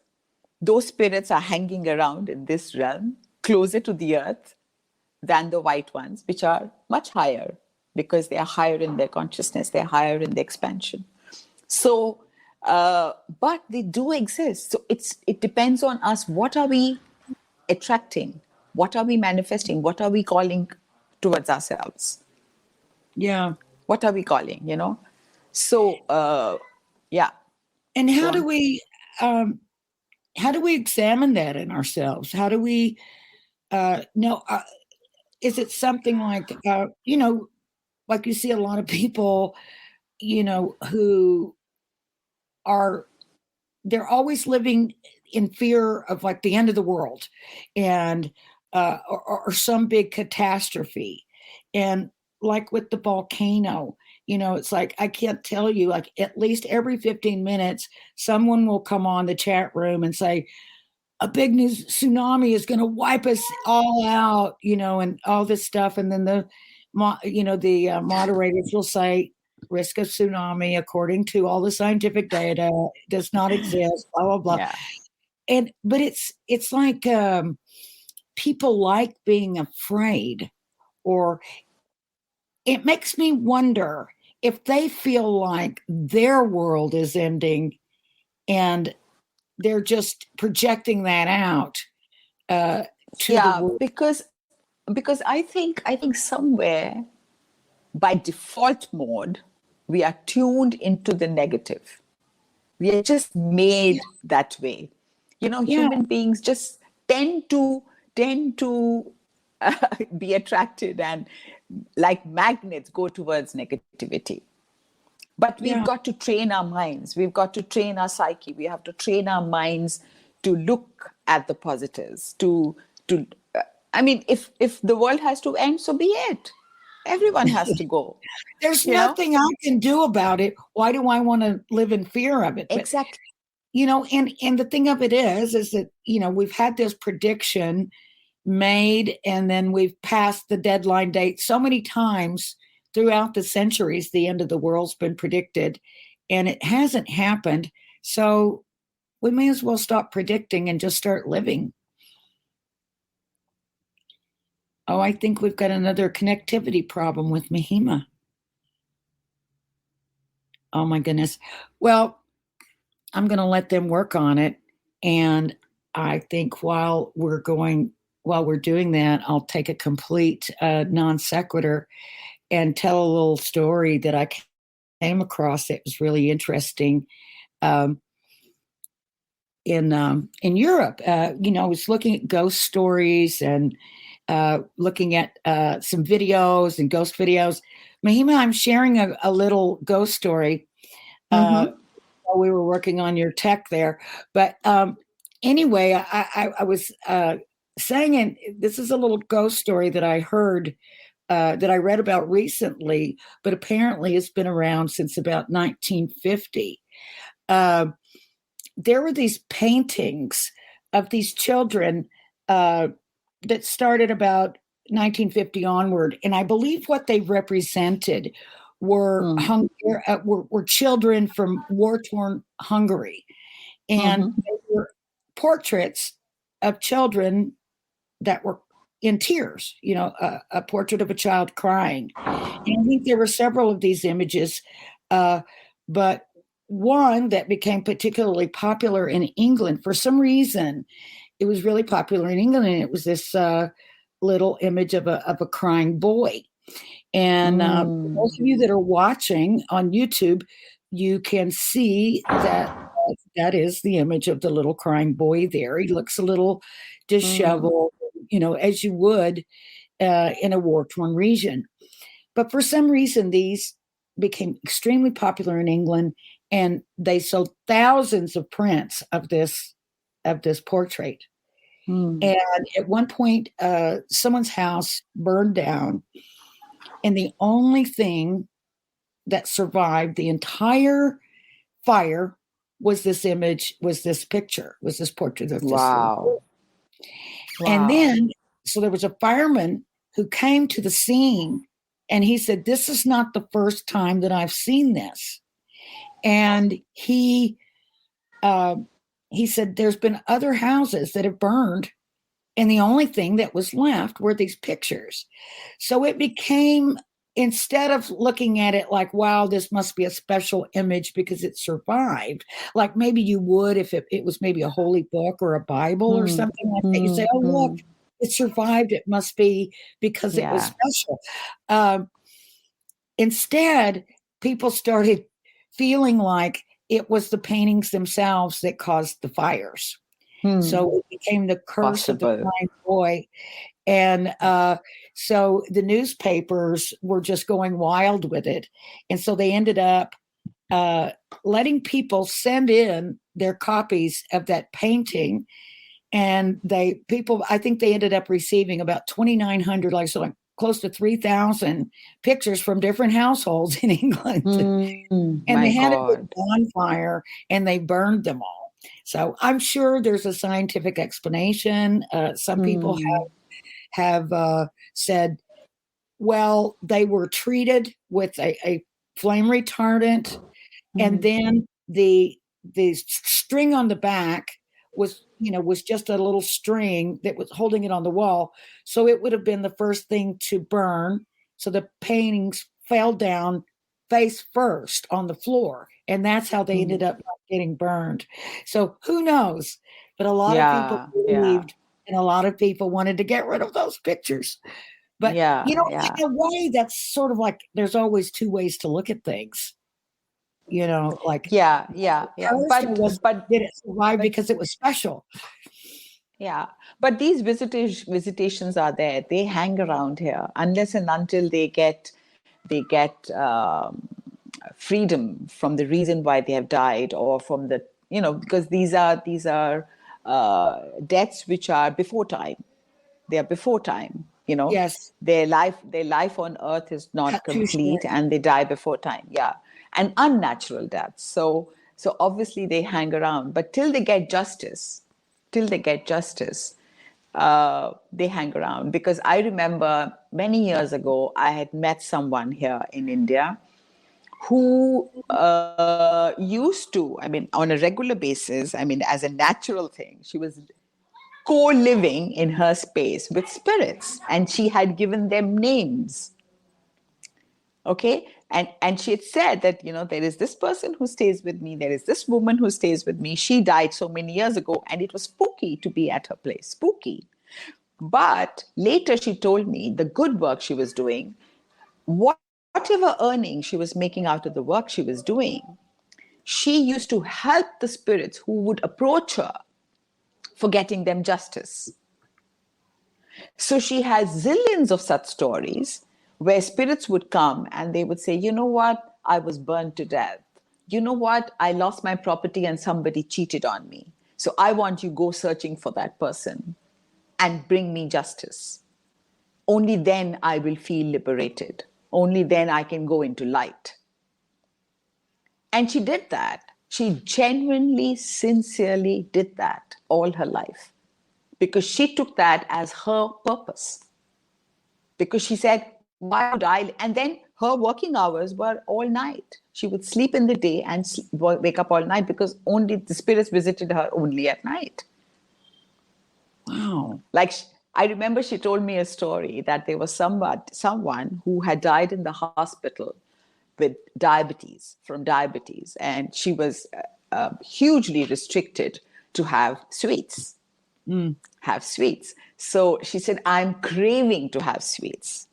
those spirits are hanging around in this realm, closer to the earth than the white ones, which are much higher because they are higher in their consciousness, they're higher in their expansion. So, but they do exist. So it depends on us. What are we attracting? What are we manifesting? What are we calling towards ourselves? Yeah. What are we calling, So, yeah. And how do we examine that in ourselves? How do we know? Is it something like, like you see a lot of people, who they're always living in fear of like the end of the world and or some big catastrophe. And like with the volcano, it's like, I can't tell you, like at least every 15 minutes, someone will come on the chat room and say, a big new tsunami is going to wipe us all out, and all this stuff. And then the moderators will say, risk of tsunami, according to all the scientific data, does not exist, blah, blah, blah. Yeah. But it's like people like being afraid, or it makes me wonder if they feel like their world is ending and they're just projecting that out to the world. because I think somewhere by default mode we are tuned into the negative. We are just made that way. Human beings just tend to be attracted and like magnets go towards negativity. But we've got to train our minds. We've got to train our psyche. We have to train our minds to look at the positives. I mean, if the world has to end, so be it. Everyone has to go. There's nothing I can do about it. Why do I want to live in fear of it? Exactly. And the thing of it is that, we've had this prediction made and then we've passed the deadline date so many times throughout the centuries. The end of the world's been predicted and it hasn't happened. So we may as well stop predicting and just start living. Oh, I think we've got another connectivity problem with Mahiema. Oh my goodness. Well, I'm going to let them work on it. And I think while we're doing that, I'll take a complete non sequitur and tell a little story that I came across that was really interesting. In Europe, I was looking at ghost stories and looking at some videos and ghost videos. Mahiema, I'm sharing a little ghost story while we were working on your tech there. But anyway, I was saying, and this is a little ghost story that I heard that I read about recently, but apparently it's been around since about 1950. There were these paintings of these children that started about 1950 onward, and I believe what they represented were were children from war-torn Hungary, and they were portraits of children that were in tears. A portrait of a child crying. And I think there were several of these images, but one that became particularly popular in England for some reason. It was really popular in England, and it was this little image of a crying boy. And for those of you that are watching on YouTube, you can see that is the image of the little crying boy there. He looks a little disheveled, as you would in a war-torn region. But for some reason, these became extremely popular in England, and they sold thousands of prints of this portrait. And at one point, someone's house burned down, and the only thing that survived the entire fire was this image, was this picture, was this portrait of this. Wow. And then, so there was a fireman who came to the scene, and he said, "This is not the first time that I've seen this." And he said, "There's been other houses that have burned, and the only thing that was left were these pictures." So it became, instead of looking at it like, wow, this must be a special image because it survived, like maybe you would if it was maybe a holy book or a Bible or something like that. You say, oh, look, it survived. It must be because it was special. Instead, people started feeling like it was the paintings themselves that caused the fires. So it became the curse of the blind boy. And so the newspapers were just going wild with it. And so they ended up letting people send in their copies of that painting. And I think they ended up receiving about 2,900, like close to 3,000 pictures from different households in England. And they had a big bonfire, and they burned them all. So I'm sure there's a scientific explanation. Some people have said, well, they were treated with a flame retardant, and then the string on the back was just a little string that was holding it on the wall. So it would have been the first thing to burn. So the paintings fell down face first on the floor, and that's how they ended up not getting burned. So who knows? But a lot of people believed, and a lot of people wanted to get rid of those pictures. But in a way, that's sort of like there's always two ways to look at things. Like but did it survive because it was special? Yeah, but these visitations are there. They hang around here unless and until they get freedom from the reason why they have died, or from the because these are deaths which are before time. They are before time. Yes, their life on earth is not complete, and they die before time. And unnatural deaths. So obviously they hang around, but till they get justice, they hang around. Because I remember many years ago, I had met someone here in India who used to, on a regular basis, as a natural thing, she was co-living in her space with spirits, and she had given them names. Okay. And she had said that, there is this person who stays with me. There is this woman who stays with me. She died so many years ago, and it was spooky to be at her place. Spooky. But later she told me the good work she was doing, whatever earnings she was making out of the work she was doing, she used to help the spirits who would approach her for getting them justice. So she has zillions of such stories where spirits would come and they would say, you know what, I was burned to death. You know what, I lost my property and somebody cheated on me. So I want you to go searching for that person and bring me justice. only then I will feel liberated. Only then I can go into light. And she did that. She genuinely, sincerely did that all her life because she took that as her purpose. Because she said, why would I? And then her working hours were all night. She would sleep in the day and wake up all night because only the spirits visited her only at night. Wow. Like, I remember she told me a story that there was someone who had died in the hospital with diabetes, from diabetes, and she was hugely restricted to have sweets. So she said, I'm craving to have sweets.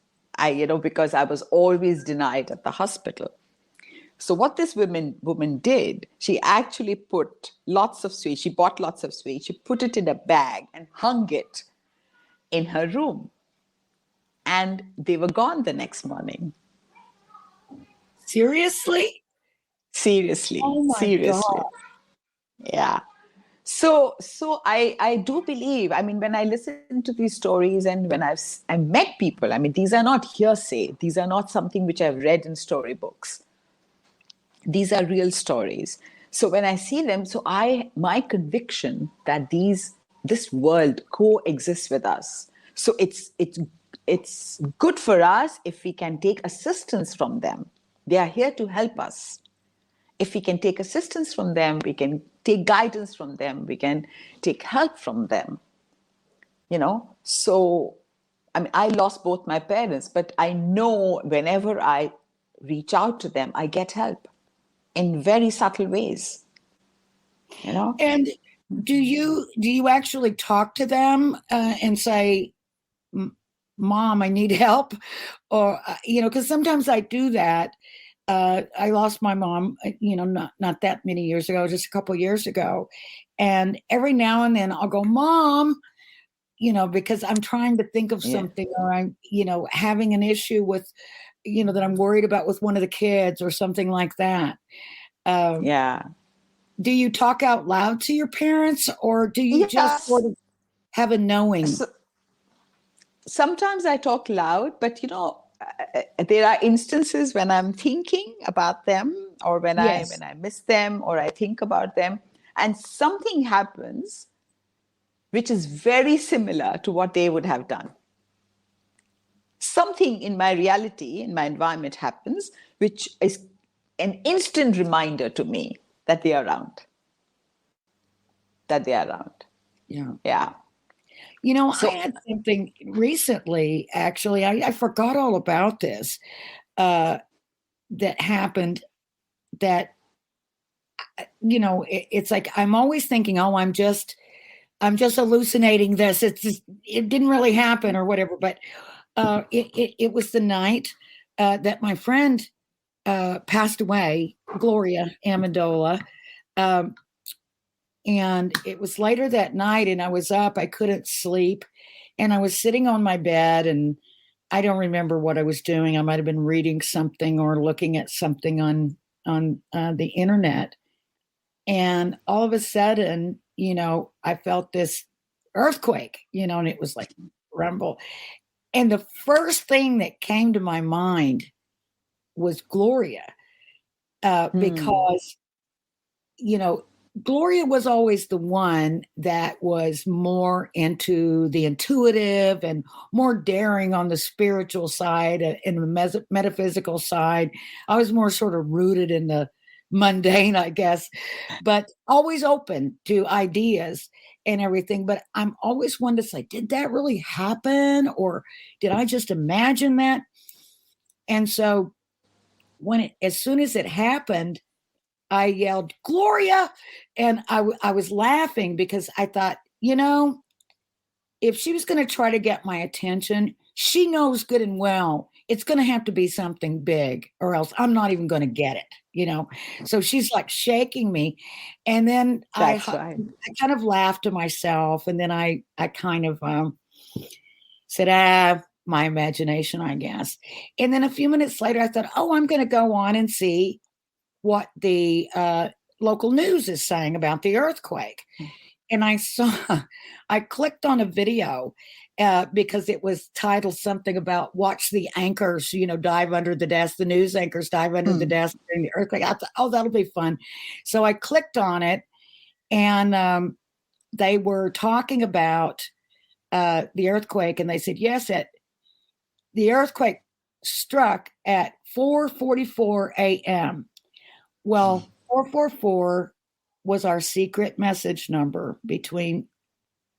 Because I was always denied at the hospital. So what this woman did, she actually put lots of sweets. She bought lots of sweets. She put it in a bag and hung it in her room. And they were gone the next morning. Seriously? Seriously. Oh my Seriously. God. Yeah. So I do believe, when I listen to these stories and when I've met people, these are not hearsay. These are not something which I've read in storybooks. These are real stories. So when I see them, my conviction that this world coexists with us. So it's good for us if we can take assistance from them. They are here to help us. If we can take assistance from them, we can take guidance from them, we can take help from them. So I lost both my parents, but I know whenever I reach out to them, I get help in very subtle ways. And do you actually talk to them and say, Mom, I need help? Or, because sometimes I do that. I lost my mom, not that many years ago, just a couple of years ago. And every now and then I'll go, Mom, because I'm trying to think of something, or I'm, having an issue with, that I'm worried about with one of the kids or something like that. Do you talk out loud to your parents, or do you just sort of have a knowing? Sometimes I talk loud, but there are instances when I'm thinking about them, or when I miss them, or I think about them, and something happens which is very similar to what they would have done. Something in my reality, in my environment happens, which is an instant reminder to me that they are around. Yeah. I had something recently, actually, I forgot all about this, that happened that, it's like, I'm always thinking, oh, I'm just hallucinating this. It didn't really happen or whatever, but it was the night that my friend passed away, Gloria Amendola. And it was later that night, and I was up, I couldn't sleep, and I was sitting on my bed, and I don't remember what I was doing. I might've been reading something or looking at something on the internet. And all of a sudden, I felt this earthquake, and it was like rumble. And the first thing that came to my mind was Gloria, because, Gloria was always the one that was more into the intuitive and more daring on the spiritual side and the metaphysical side. I was more sort of rooted in the mundane, I guess, but always open to ideas and everything. But I'm always one to say, did that really happen? Or did I just imagine that? And so as soon as it happened, I yelled, Gloria. And I was laughing because I thought, if she was going to try to get my attention, she knows good and well it's going to have to be something big, or else I'm not even going to get it, So she's like shaking me. And then I kind of laughed to myself. And then I kind of said, my imagination, I guess. And then a few minutes later, I thought, I'm going to go on and see what the local news is saying about the earthquake. and I clicked on a video because it was titled something about watch the anchors, dive under the desk, the news anchors dive under the desk during the earthquake. I thought, oh, that'll be fun. So I clicked on it, and they were talking about the earthquake, and they said, yes, the earthquake struck at 4:44 a.m. Well, 444 was our secret message number between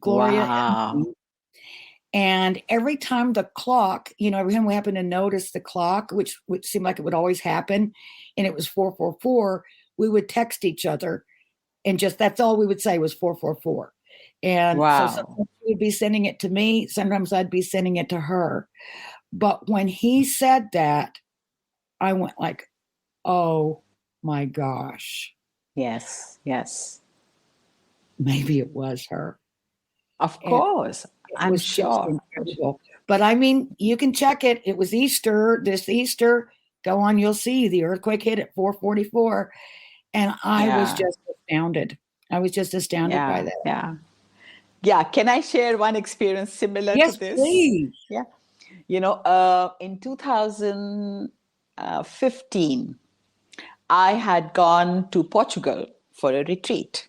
Gloria and me. And every time the clock, every time we happened to notice the clock, which seemed like it would always happen, and it was 444, we would text each other, and that's all we would say was 444. And so sometimes she would be sending it to me, sometimes I'd be sending it to her. But when he said that, I went like, oh my gosh. Yes. Maybe it was her. Of course. I'm sure. Incredible. But I mean, you can check it. It was Easter, this Easter. Go on, you'll see the earthquake hit at 4:44. And I was just astounded. I was just astounded by that. Yeah. Can I share one experience similar to this? Yes, please. Yeah. In 2015, I had gone to Portugal for a retreat.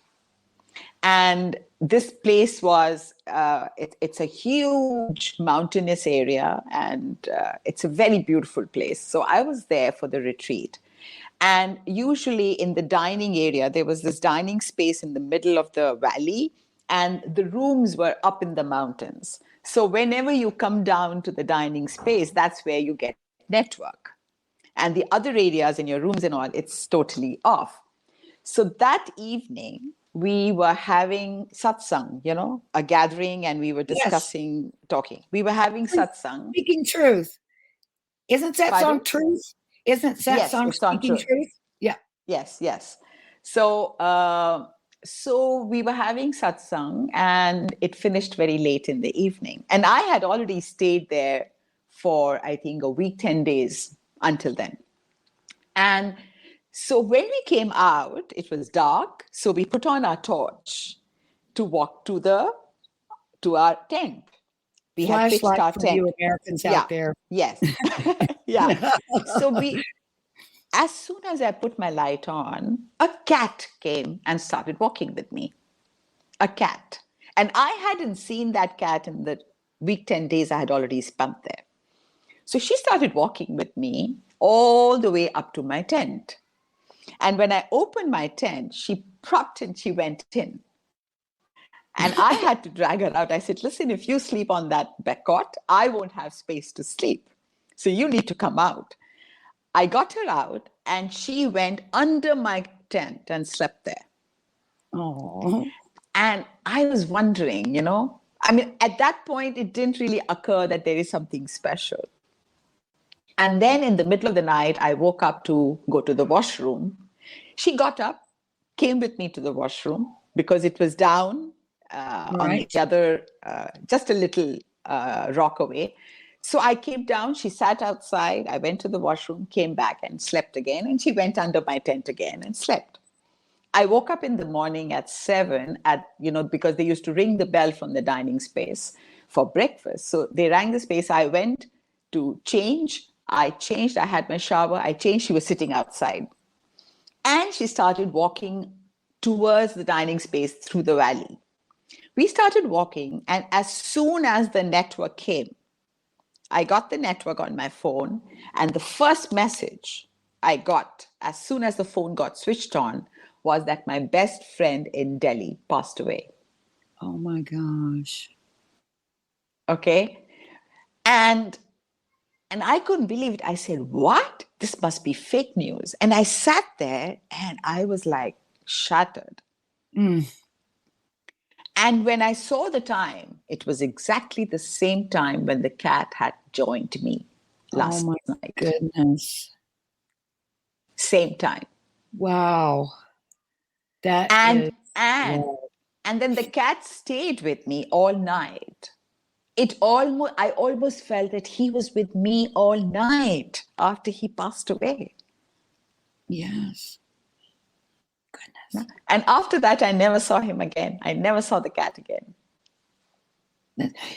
And this place was, it's a huge mountainous area, and it's a very beautiful place. So I was there for the retreat. And usually in the dining area, there was this dining space in the middle of the valley, and the rooms were up in the mountains. So whenever you come down to the dining space, that's where you get network. And the other areas in your rooms and all, it's totally off. So that evening, we were having satsang, a gathering, and we were discussing, talking. We were having satsang. Speaking truth. Isn't that song truth? Isn't that song Speaking Truth? Yeah. Yes. So we were having satsang, and it finished very late in the evening. And I had already stayed there for, I think, a week, 10 days until then. And so when we came out, it was dark. So we put on our torch to walk to our tent. We had pitched our for tent. You Americans out there. Yes. Yeah. So as soon as I put my light on, a cat came and started walking with me. A cat. And I hadn't seen that cat in the week, 10 days I had already spent there. So she started walking with me all the way up to my tent. And when I opened my tent, she propped and she went in. And I had to drag her out. I said, listen, if you sleep on that cot, I won't have space to sleep. So you need to come out. I got her out, and she went under my tent and slept there. Oh. And I was wondering, at that point, it didn't really occur that there is something special. And then in the middle of the night, I woke up to go to the washroom. She got up, came with me to the washroom because it was down on the other, just a little rock away. So I came down, she sat outside, I went to the washroom, came back and slept again, and she went under my tent again and slept. I woke up in the morning at 7 because they used to ring the bell from the dining space for breakfast. So they rang the space. I went to change. I changed. I had my shower. I changed. She was sitting outside. And she started walking towards the dining space through the valley. We started walking, and as soon as the network came, I got the network on my phone, and the first message I got as soon as the phone got switched on was that my best friend in Delhi passed away. Oh my gosh. Okay. And I couldn't believe it. I said, what? This must be fake news. And I sat there and I was like shattered. Mm. And when I saw the time, it was exactly the same time when the cat had joined me last night. Oh my goodness. Same time. Wow. And then the cat stayed with me all night. I almost felt that he was with me all night after he passed away. Yes. And after that, I never saw him again. I never saw the cat again.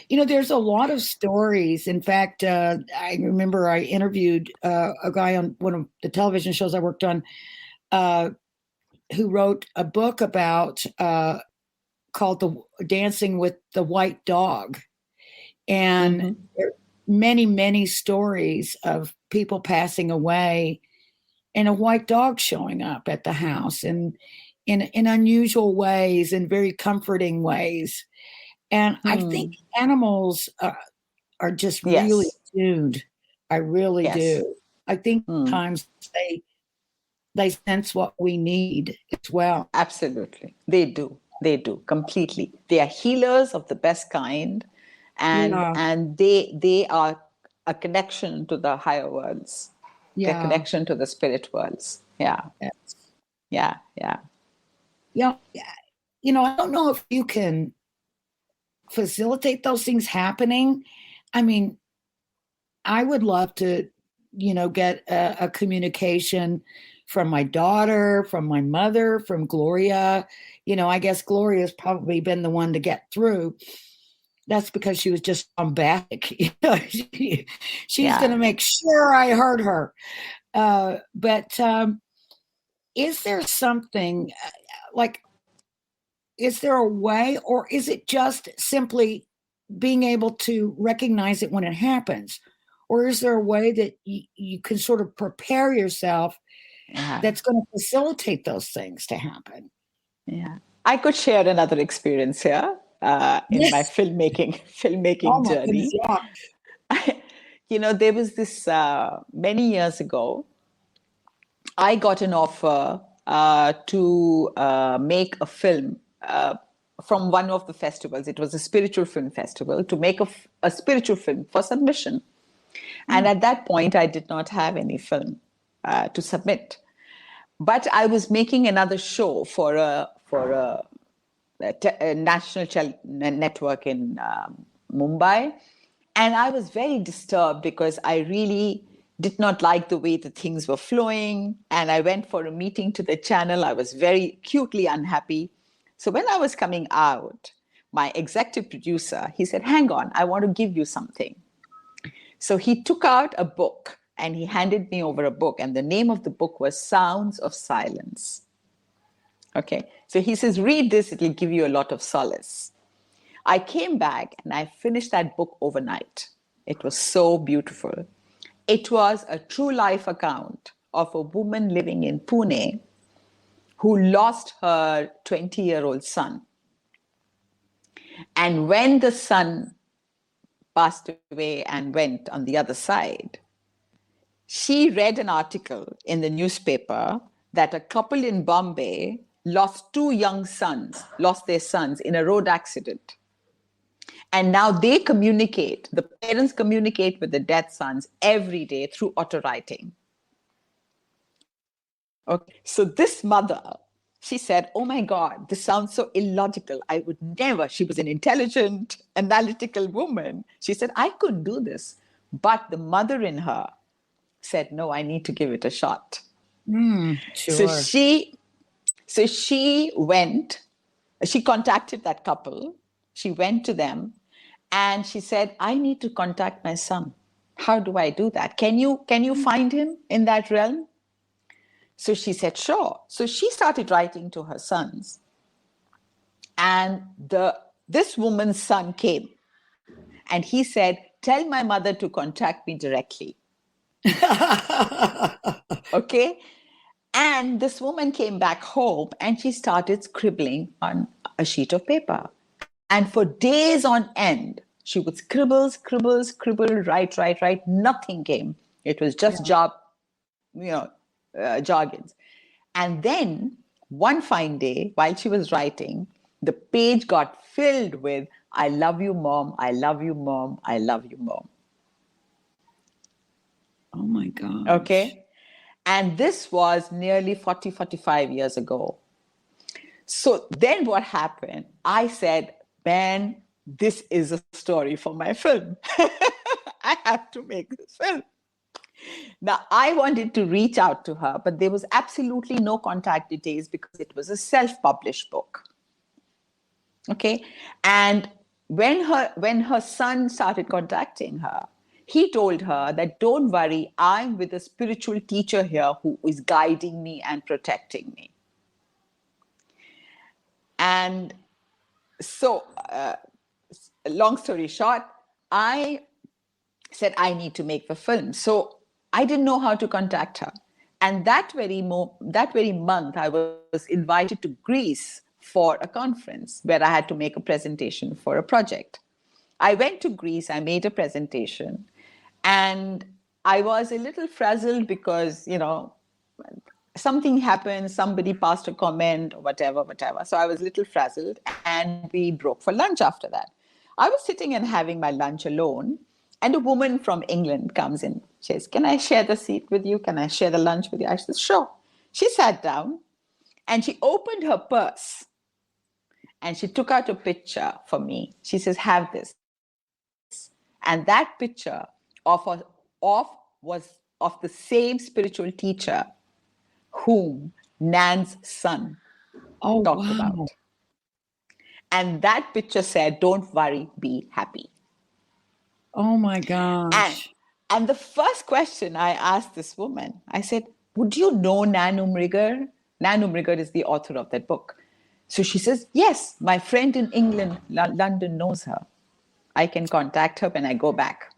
You know, there's a lot of stories. In fact, I remember I interviewed a guy on one of the television shows I worked on who wrote a book about called "The Dancing with the White Dog," and there are many, many stories of people passing away and a white dog showing up at the house and in unusual ways and very comforting ways. And I think animals are just really tuned. I really do. I think sometimes they sense what we need as well. Absolutely. They do. They do completely. They are healers of the best kind. And they are a connection to the higher worlds. Their connection to the spirit worlds. Yeah. Yeah. You know, I don't know if you can facilitate those things happening. I mean, I would love to, you know, get a communication from my daughter, from my mother, from Gloria. You know, I guess Gloria's probably been the one to get through. That's because she was just bombastic. You know, she's going to make sure I heard her. But is there something like, is there a way, or is it just simply being able to recognize it when it happens? Or is there a way that you can sort of prepare yourself that's going to facilitate those things to happen? Yeah. I could share another experience here in my filmmaking journey. You know, there was this many years ago, I got an offer to make a film from one of the festivals. It was a spiritual film festival, to make a spiritual film for submission. And at that point, I did not have any film to submit. But I was making another show for a national network in Mumbai. And I was very disturbed because I really did not like the way the things were flowing. And I went for a meeting to the channel. I was very acutely unhappy. So when I was coming out, my executive producer, he said, hang on, I want to give you something. So he took out a book and he handed me over a book. And the name of the book was Sounds of Silence. Okay. So he says, read this, it will give you a lot of solace. I came back and I finished that book overnight. It was so beautiful. It was a true life account of a woman living in Pune who lost her 20-year-old son. And when the son passed away and went on the other side, she read an article in the newspaper that a couple in Bombay lost their sons in a road accident. And now they communicate, the parents communicate with the dead sons every day through auto writing. Okay. So this mother, she said, oh my God, this sounds so illogical. I would never. She was an intelligent, analytical woman. She said, I couldn't do this. But the mother in her said, no, I need to give it a shot. Sure. So she went, she contacted that couple. She went to them and she said, I need to contact my son. How do I do that? Can you find him in that realm? So she said, sure. So she started writing to her sons. And this woman's son came and he said, tell my mother to contact me directly. Okay. And this woman came back home and she started scribbling on a sheet of paper. And for days on end, she would scribble, write. Nothing came. It was just jargons. And then one fine day, while she was writing, the page got filled with, I love you, Mom. I love you, Mom. I love you, Mom. Oh my God. Okay. And this was nearly 45 years ago. So then what happened? I said, man, this is a story for my film. I have to make this film. Now, I wanted to reach out to her, but there was absolutely no contact details because it was a self-published book. Okay. And when her son started contacting her, he told her that, don't worry, I'm with a spiritual teacher here who is guiding me and protecting me. And so, long story short, I said, I need to make the film. So I didn't know how to contact her. And that very month, I was invited to Greece for a conference where I had to make a presentation for a project. I went to Greece, I made a presentation, and I was a little frazzled because, something happened, somebody passed a comment or whatever. So I was a little frazzled, and we broke for lunch after that. I was sitting and having my lunch alone, and a woman from England comes in. She says, can I share the seat with you? Can I share the lunch with you? I said, sure. She sat down and she opened her purse and she took out a picture for me. She says, have this. And that picture was of the same spiritual teacher whom Nan's son talked about. And that picture said, don't worry, be happy. Oh my gosh. And the first question I asked this woman, I said, would you know Nan Umrigar? Nan Umrigar is the author of that book. So she says, yes, my friend in England, London, knows her. I can contact her when I go back.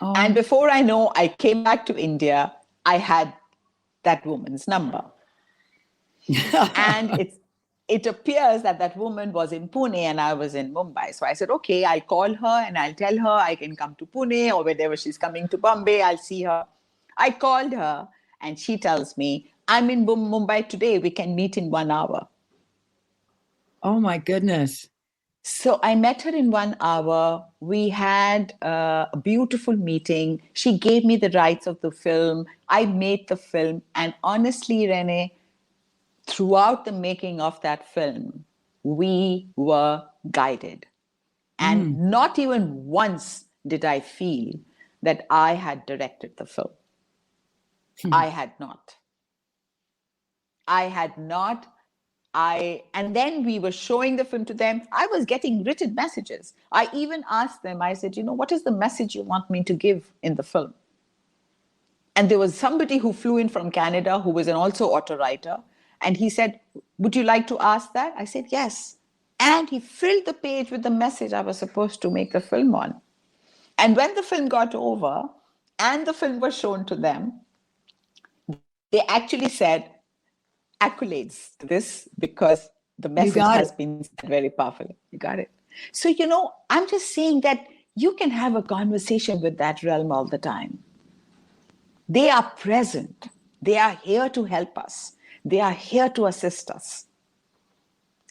Oh. And before I know, I came back to India, I had that woman's number. And it appears that woman was in Pune and I was in Mumbai. So I said, okay, I'll call her and I'll tell her I can come to Pune, or whenever she's coming to Bombay, I'll see her. I called her and she tells me, I'm in Mumbai today. We can meet in 1 hour. Oh my goodness. So I met her in 1 hour. We had a beautiful meeting. She gave me the rights of the film. I made the film. And honestly, Renee, throughout the making of that film, we were guided. And not even once did I feel that I had directed the film. I had not. And then we were showing the film to them. I was getting written messages. I even asked them, I said, what is the message you want me to give in the film? And there was somebody who flew in from Canada who was also auto writer. And he said, would you like to ask that? I said, yes. And he filled the page with the message I was supposed to make the film on. And when the film got over and the film was shown to them, they actually said, accolades to this because the message has been said very powerfully. You got it. So, I'm just saying that you can have a conversation with that realm all the time. They are present. They are here to help us. They are here to assist us.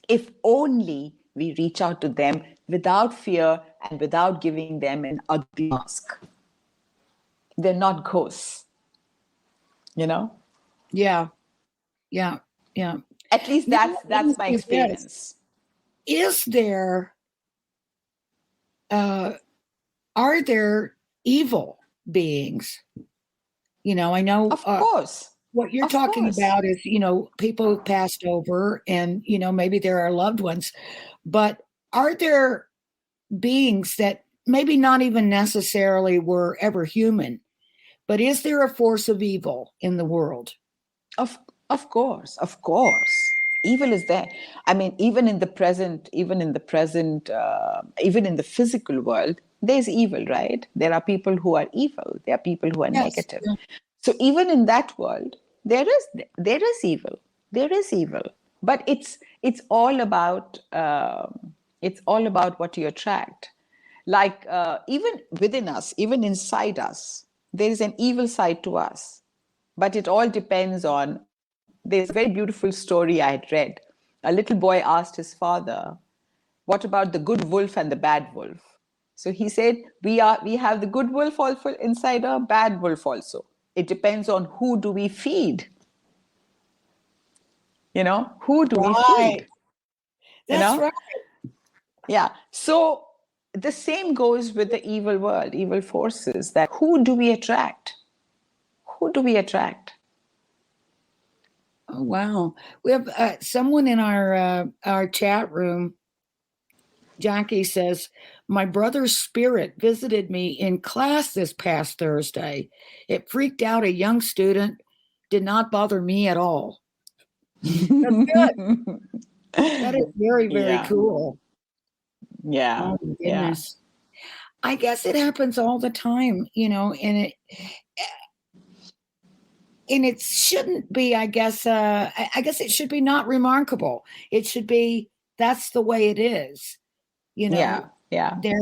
If only we reach out to them without fear and without giving them an ugly mask. They're not ghosts, Yeah. Yeah. Yeah. At least that's my experience. Is there, are there evil beings? I know. Of course. What you're talking about is, people who passed over and, maybe they're our loved ones. But are there beings that maybe not even necessarily were ever human, but is there a force of evil in the world? Of course. Evil is there. I mean, even in the physical world, there's evil, right? There are people who are evil. There are people who are negative. Yeah. So even in that world, there is evil. There is evil. But it's all about what you attract. Like even within us, even inside us, there is an evil side to us. But it all depends on. There's a very beautiful story I had read. A little boy asked his father, what about the good wolf and the bad wolf? So he said, we have the good wolf also inside our bad wolf also. It depends on who do we feed. Who do we feed? That's right. Yeah. So the same goes with the evil world, evil forces. That who do we attract? Who do we attract? Oh, wow. We have someone in our chat room. Jackie says, my brother's spirit visited me in class this past Thursday. It freaked out a young student, did not bother me at all. That's good. That is very, very cool. Yeah. Oh, my goodness. I guess it happens all the time, and it shouldn't be, I guess it should be not remarkable. It should be, that's the way it is. Yeah. They're,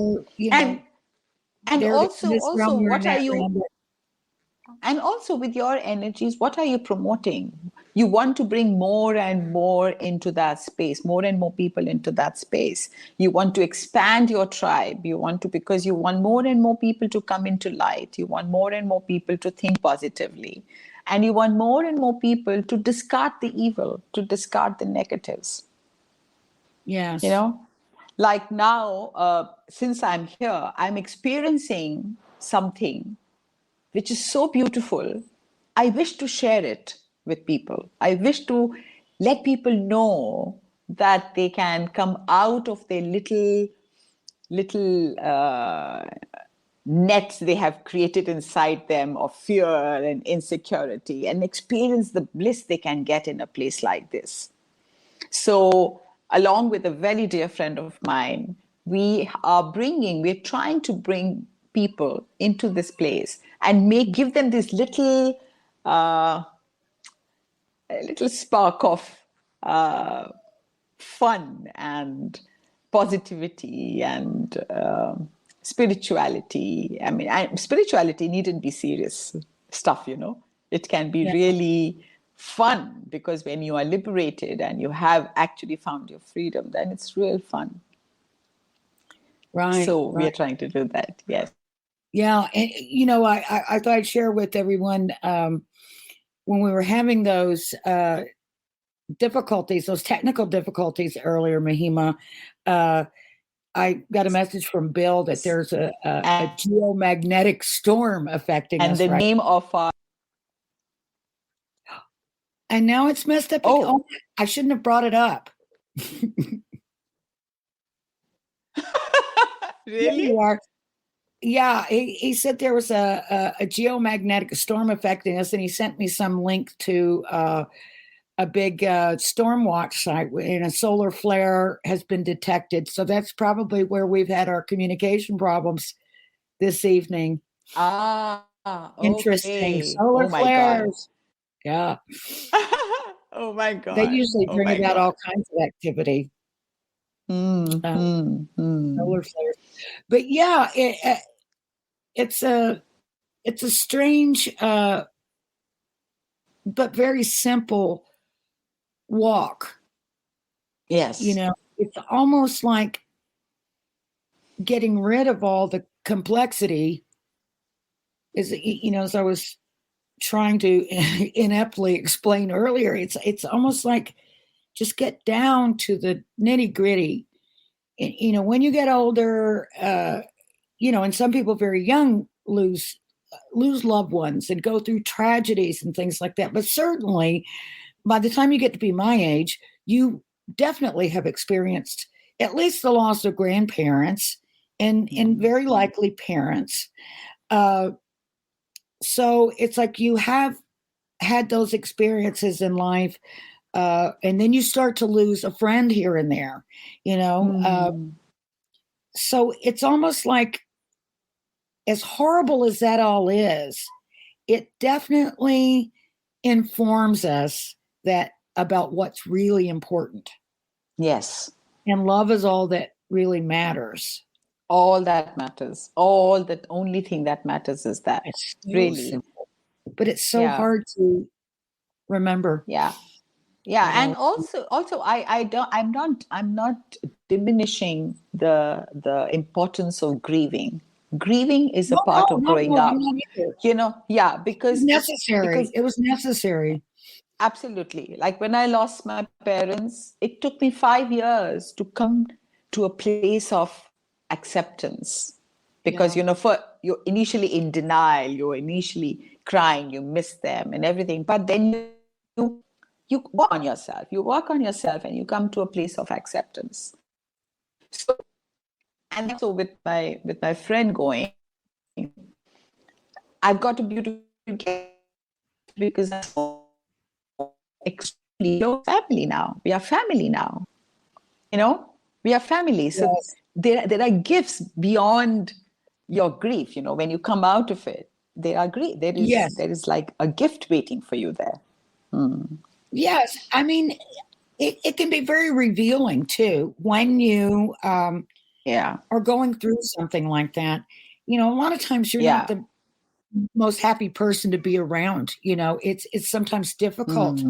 and also what are you realm. And also with your energies, what are you promoting? You want to bring more and more into that space, more and more people into that space. You want to expand your tribe. Because you want more and more people to come into light. You want more and more people to think positively. And you want more and more people to discard the evil, to discard the negatives. Yes. Like now, since I'm here, I'm experiencing something which is so beautiful. I wish to share it with people. I wish to let people know that they can come out of their little nets they have created inside them of fear and insecurity and experience the bliss they can get in a place like this. So, along with a very dear friend of mine, we're trying to bring people into this place and give them this little spark of fun and positivity and spirituality. I mean, spirituality needn't be serious stuff, It can be really fun, because when you are liberated and you have actually found your freedom, then it's real fun. Right. So we are trying to do that. Yes. Yeah. And, I thought I'd share with everyone when we were having those difficulties, those technical difficulties earlier, Mahiema, I got a message from Bill that there's a geomagnetic storm affecting us. And the name of our... And now it's messed up. Oh, I shouldn't have brought it up. Really? There you are. Yeah, he said there was a geomagnetic storm affecting us, and he sent me some link to a big storm watch site, and a solar flare has been detected. So that's probably where we've had our communication problems this evening. Okay. Interesting. Solar flares. Yeah. Oh my God. They usually bring about all kinds of activity. Solar flares. But yeah, it's a strange but very simple walk. Yes. It's almost like getting rid of all the complexity. As I was trying to ineptly explain earlier, it's almost like just get down to the nitty gritty. When you get older, and some people very young lose loved ones and go through tragedies and things like that. But certainly by the time you get to be my age, you definitely have experienced at least the loss of grandparents and very likely parents. So it's like you have had those experiences in life, and then you start to lose a friend here and there, so it's almost like, as horrible as that all is, it definitely informs us about what's really important. Yes. And love is all that really matters. All that matters. All that only thing that matters is that. It's so really simple. But it's so hard to remember. Yeah. Yeah. And also I'm not diminishing the importance of grieving. Grieving is a part of growing up. Because necessary. It was necessary. Absolutely. Like when I lost my parents, it took me 5 years to come to a place of acceptance. Because, you're initially in denial, you're initially crying, you miss them and everything. But then you work on yourself. You work on yourself and you come to a place of acceptance. So, and so with my friend going, I've got a beautiful gift because that's extremely family now. We are family now. We are family. So there are gifts beyond your grief. When you come out of it, there are grief. There is like a gift waiting for you there. Yes, I mean, it can be very revealing too when you are going through something like that. A lot of times you're not the most happy person to be around. It's sometimes difficult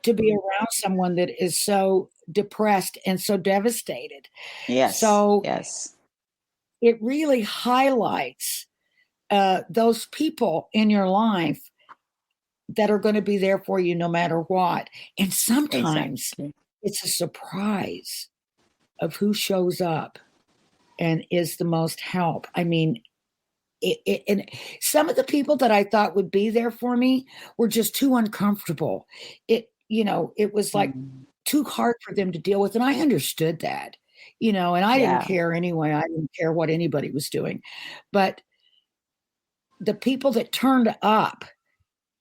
to be around someone that is so depressed and so devastated. Yes. So yes, it really highlights those people in your life that are going to be there for you no matter what. And sometimes it's a surprise of who shows up and is the most help. I mean, and some of the people that I thought would be there for me were just too uncomfortable. It was like too hard for them to deal with. And I understood that, and I didn't care anyway. I didn't care what anybody was doing. But the people that turned up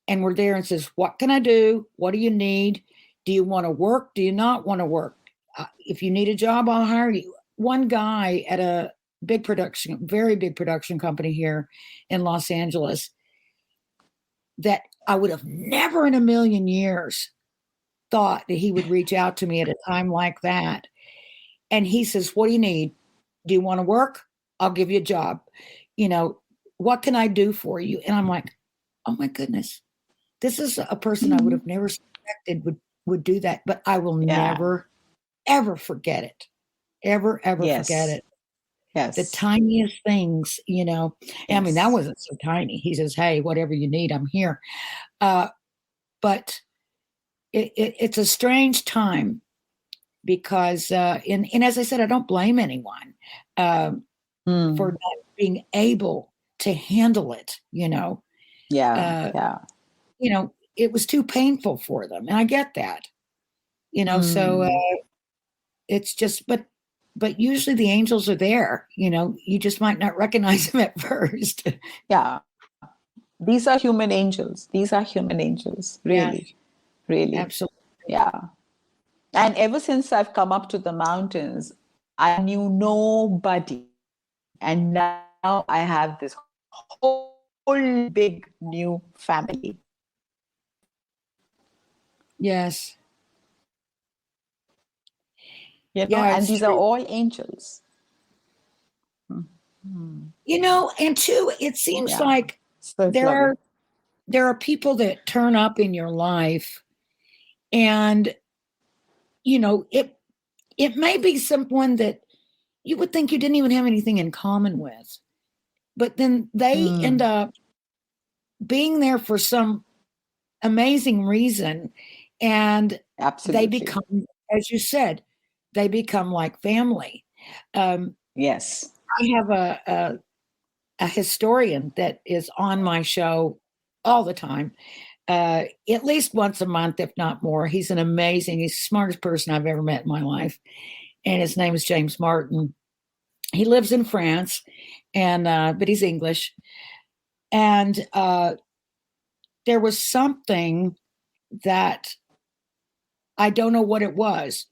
and were there and says, what can I do? What do you need? Do you want to work? Do you not want to work? If you need a job, I'll hire you. One guy at a very big production company here in Los Angeles that I would have never in a million years thought that he would reach out to me at a time like that. And he says, what do you need? Do you want to work? I'll give you a job. What can I do for you? And I'm like, oh my goodness, this is a person I would have never suspected would do that, but I will never, ever forget it. Ever forget it. Yes. The tiniest things, I mean, that wasn't so tiny. He says, hey, whatever you need, I'm here. But it's a strange time because, and as I said, I don't blame anyone for not being able to handle it, it was too painful for them. And I get that, so it's just, but usually the angels are there, you just might not recognize them at first. Yeah. These are human angels. Really, really. Absolutely. Yeah. And ever since I've come up to the mountains, I knew nobody. And now I have this whole big new family. Yes. And these are all angels. And too, it seems like there are people that turn up in your life and, it may be someone that you would think you didn't even have anything in common with, but then they end up being there for some amazing reason. And they become, as you said, they become like family. Yes. I have a historian that is on my show all the time, at least once a month, if not more. He's he's the smartest person I've ever met in my life. And his name is James Martin. He lives in France, but he's English. And there was something that I don't know what it was.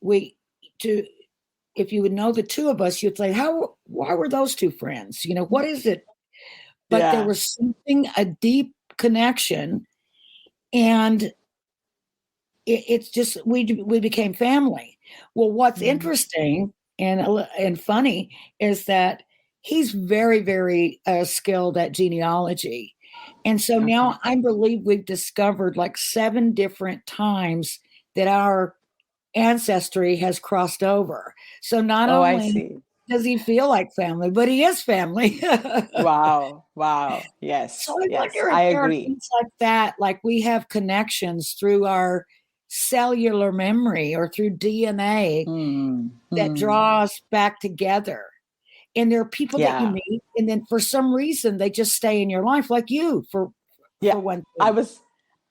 If you would know the two of us, you'd say, why were those two friends? What is it? But there was something, a deep connection, and it's just, we became family. Well, what's interesting and funny is that he's very, very skilled at genealogy. And so now I believe we've discovered like 7 different times that our ancestry has crossed over. So not only does he feel like family, but he is family. Wow. Yes. So I wonder if I there agree. are things like that, like we have connections through our cellular memory or through DNA that draw us back together. And there are people that you meet, and then for some reason they just stay in your life, like you for one thing.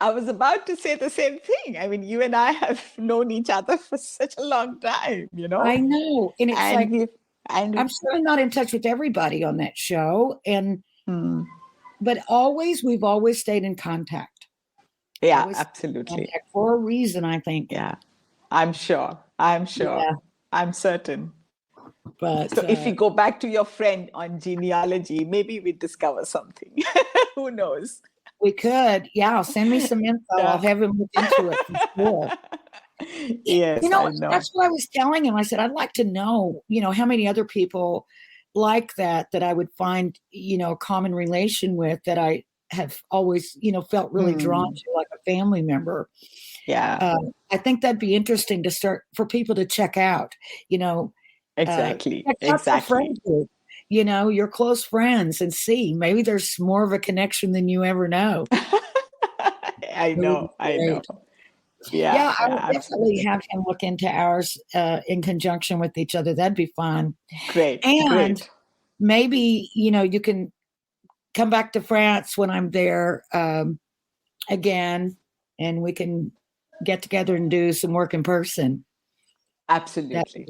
I was about to say the same thing. I mean, you and I have known each other for such a long time, you know? I know. And it's I'm certainly not in touch with everybody on that show. And but we've always stayed in contact. Yeah, absolutely. For a reason, I think. Yeah. I'm sure. I'm certain. But so if you go back to your friend on genealogy, maybe we discover something. Who knows? We could. Yeah, send me some info. I'll have him look into it for sure. Yes, you know, I know. That's what I was telling him. I said, I'd like to know, how many other people like that I would find, a common relation with, that I have always, felt really drawn to, like a family member. Yeah. I think that'd be interesting to start for people to check out, Exactly. Check out your friend group, your close friends, and see, maybe there's more of a connection than you ever know. I know. Yeah, I would definitely have him look into ours in conjunction with each other. That'd be fun. Great. And maybe, you can come back to France when I'm there again, and we can get together and do some work in person. Absolutely.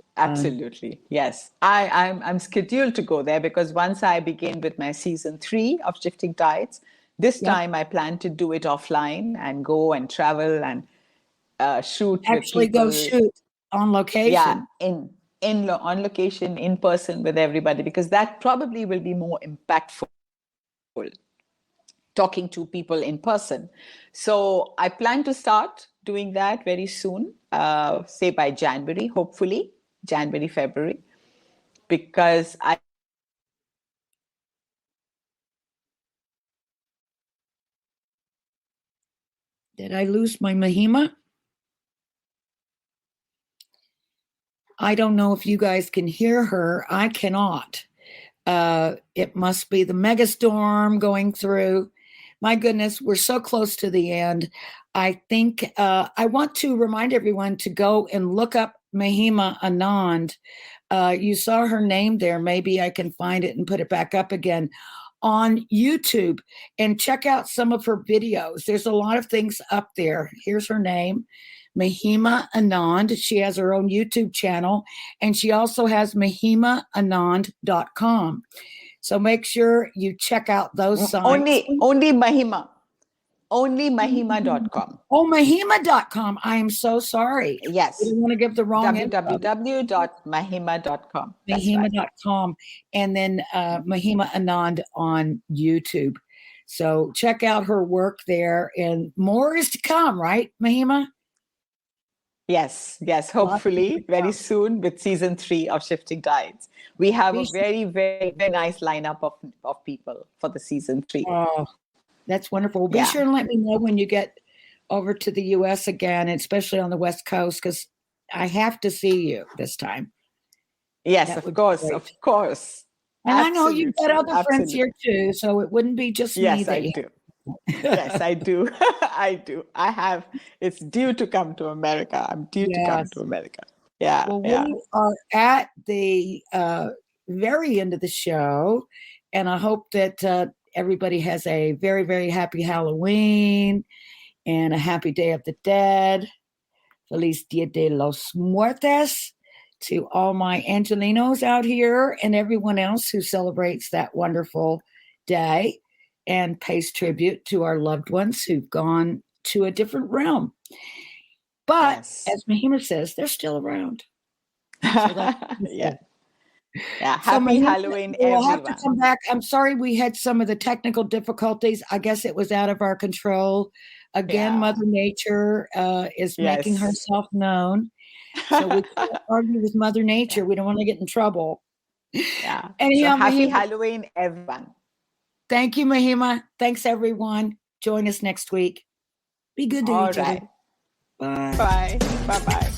Yes. I'm scheduled to go there because once I begin with my season 3 of Shifting Tides, this time I plan to do it offline and go and travel and shoot. Actually with people. Go shoot on location. Yeah, on location, in person with everybody, because that probably will be more impactful, talking to people in person. So I plan to start doing that very soon, say by January, hopefully, January, February, because Did I lose my Mahiema? I don't know if you guys can hear her. I cannot. It must be the megastorm going through. My goodness, we're so close to the end. I think I want to remind everyone to go and look up Mahiema Anand. You saw her name there. Maybe I can find it and put it back up again on YouTube, and check out some of her videos. There's a lot of things up there. Here's her name, Mahiema Anand. She has her own YouTube channel, and she also has MahiemaAnand.com. So make sure you check out those sites. Only Mahiema. Only Mahiema.com. Oh, Mahiema.com. I am so sorry. Yes. We didn't want to give the wrong www.mahiema.com. Mahiema.com. And then Mahiema Anand on YouTube. So check out her work there, and more is to come, right, Mahiema? Yes, hopefully very soon with season 3 of Shifting Tides. We have a very, very, very nice lineup of people for the season 3. Oh, that's wonderful. Be sure and let me know when you get over to the U.S. again, especially on the West Coast, because I have to see you this time. Yes, of course. And absolutely. I know you've got other friends here too, so it wouldn't be just me. Yes, I do. Yes, I do. I do. It's due to come to America. I'm due to come to America. Yeah. Well, we are at the very end of the show, and I hope that everybody has a very, very happy Halloween and a happy Day of the Dead. Feliz Dia de los Muertos to all my Angelinos out here and everyone else who celebrates that wonderful day and pays tribute to our loved ones who've gone to a different realm. But as Mahiema says, they're still around. So happy Halloween, we'll everyone. have to come back. I'm sorry we had some of the technical difficulties. I guess it was out of our control. Again, Mother Nature is making herself known. So we can't argue with Mother Nature. We don't want to get in trouble. Yeah. Anyhow, so happy Mahiema, Halloween, everyone. Thank you, Mahiema. Thanks, everyone. Join us next week. Be good to each other. Bye. Bye. Bye-bye.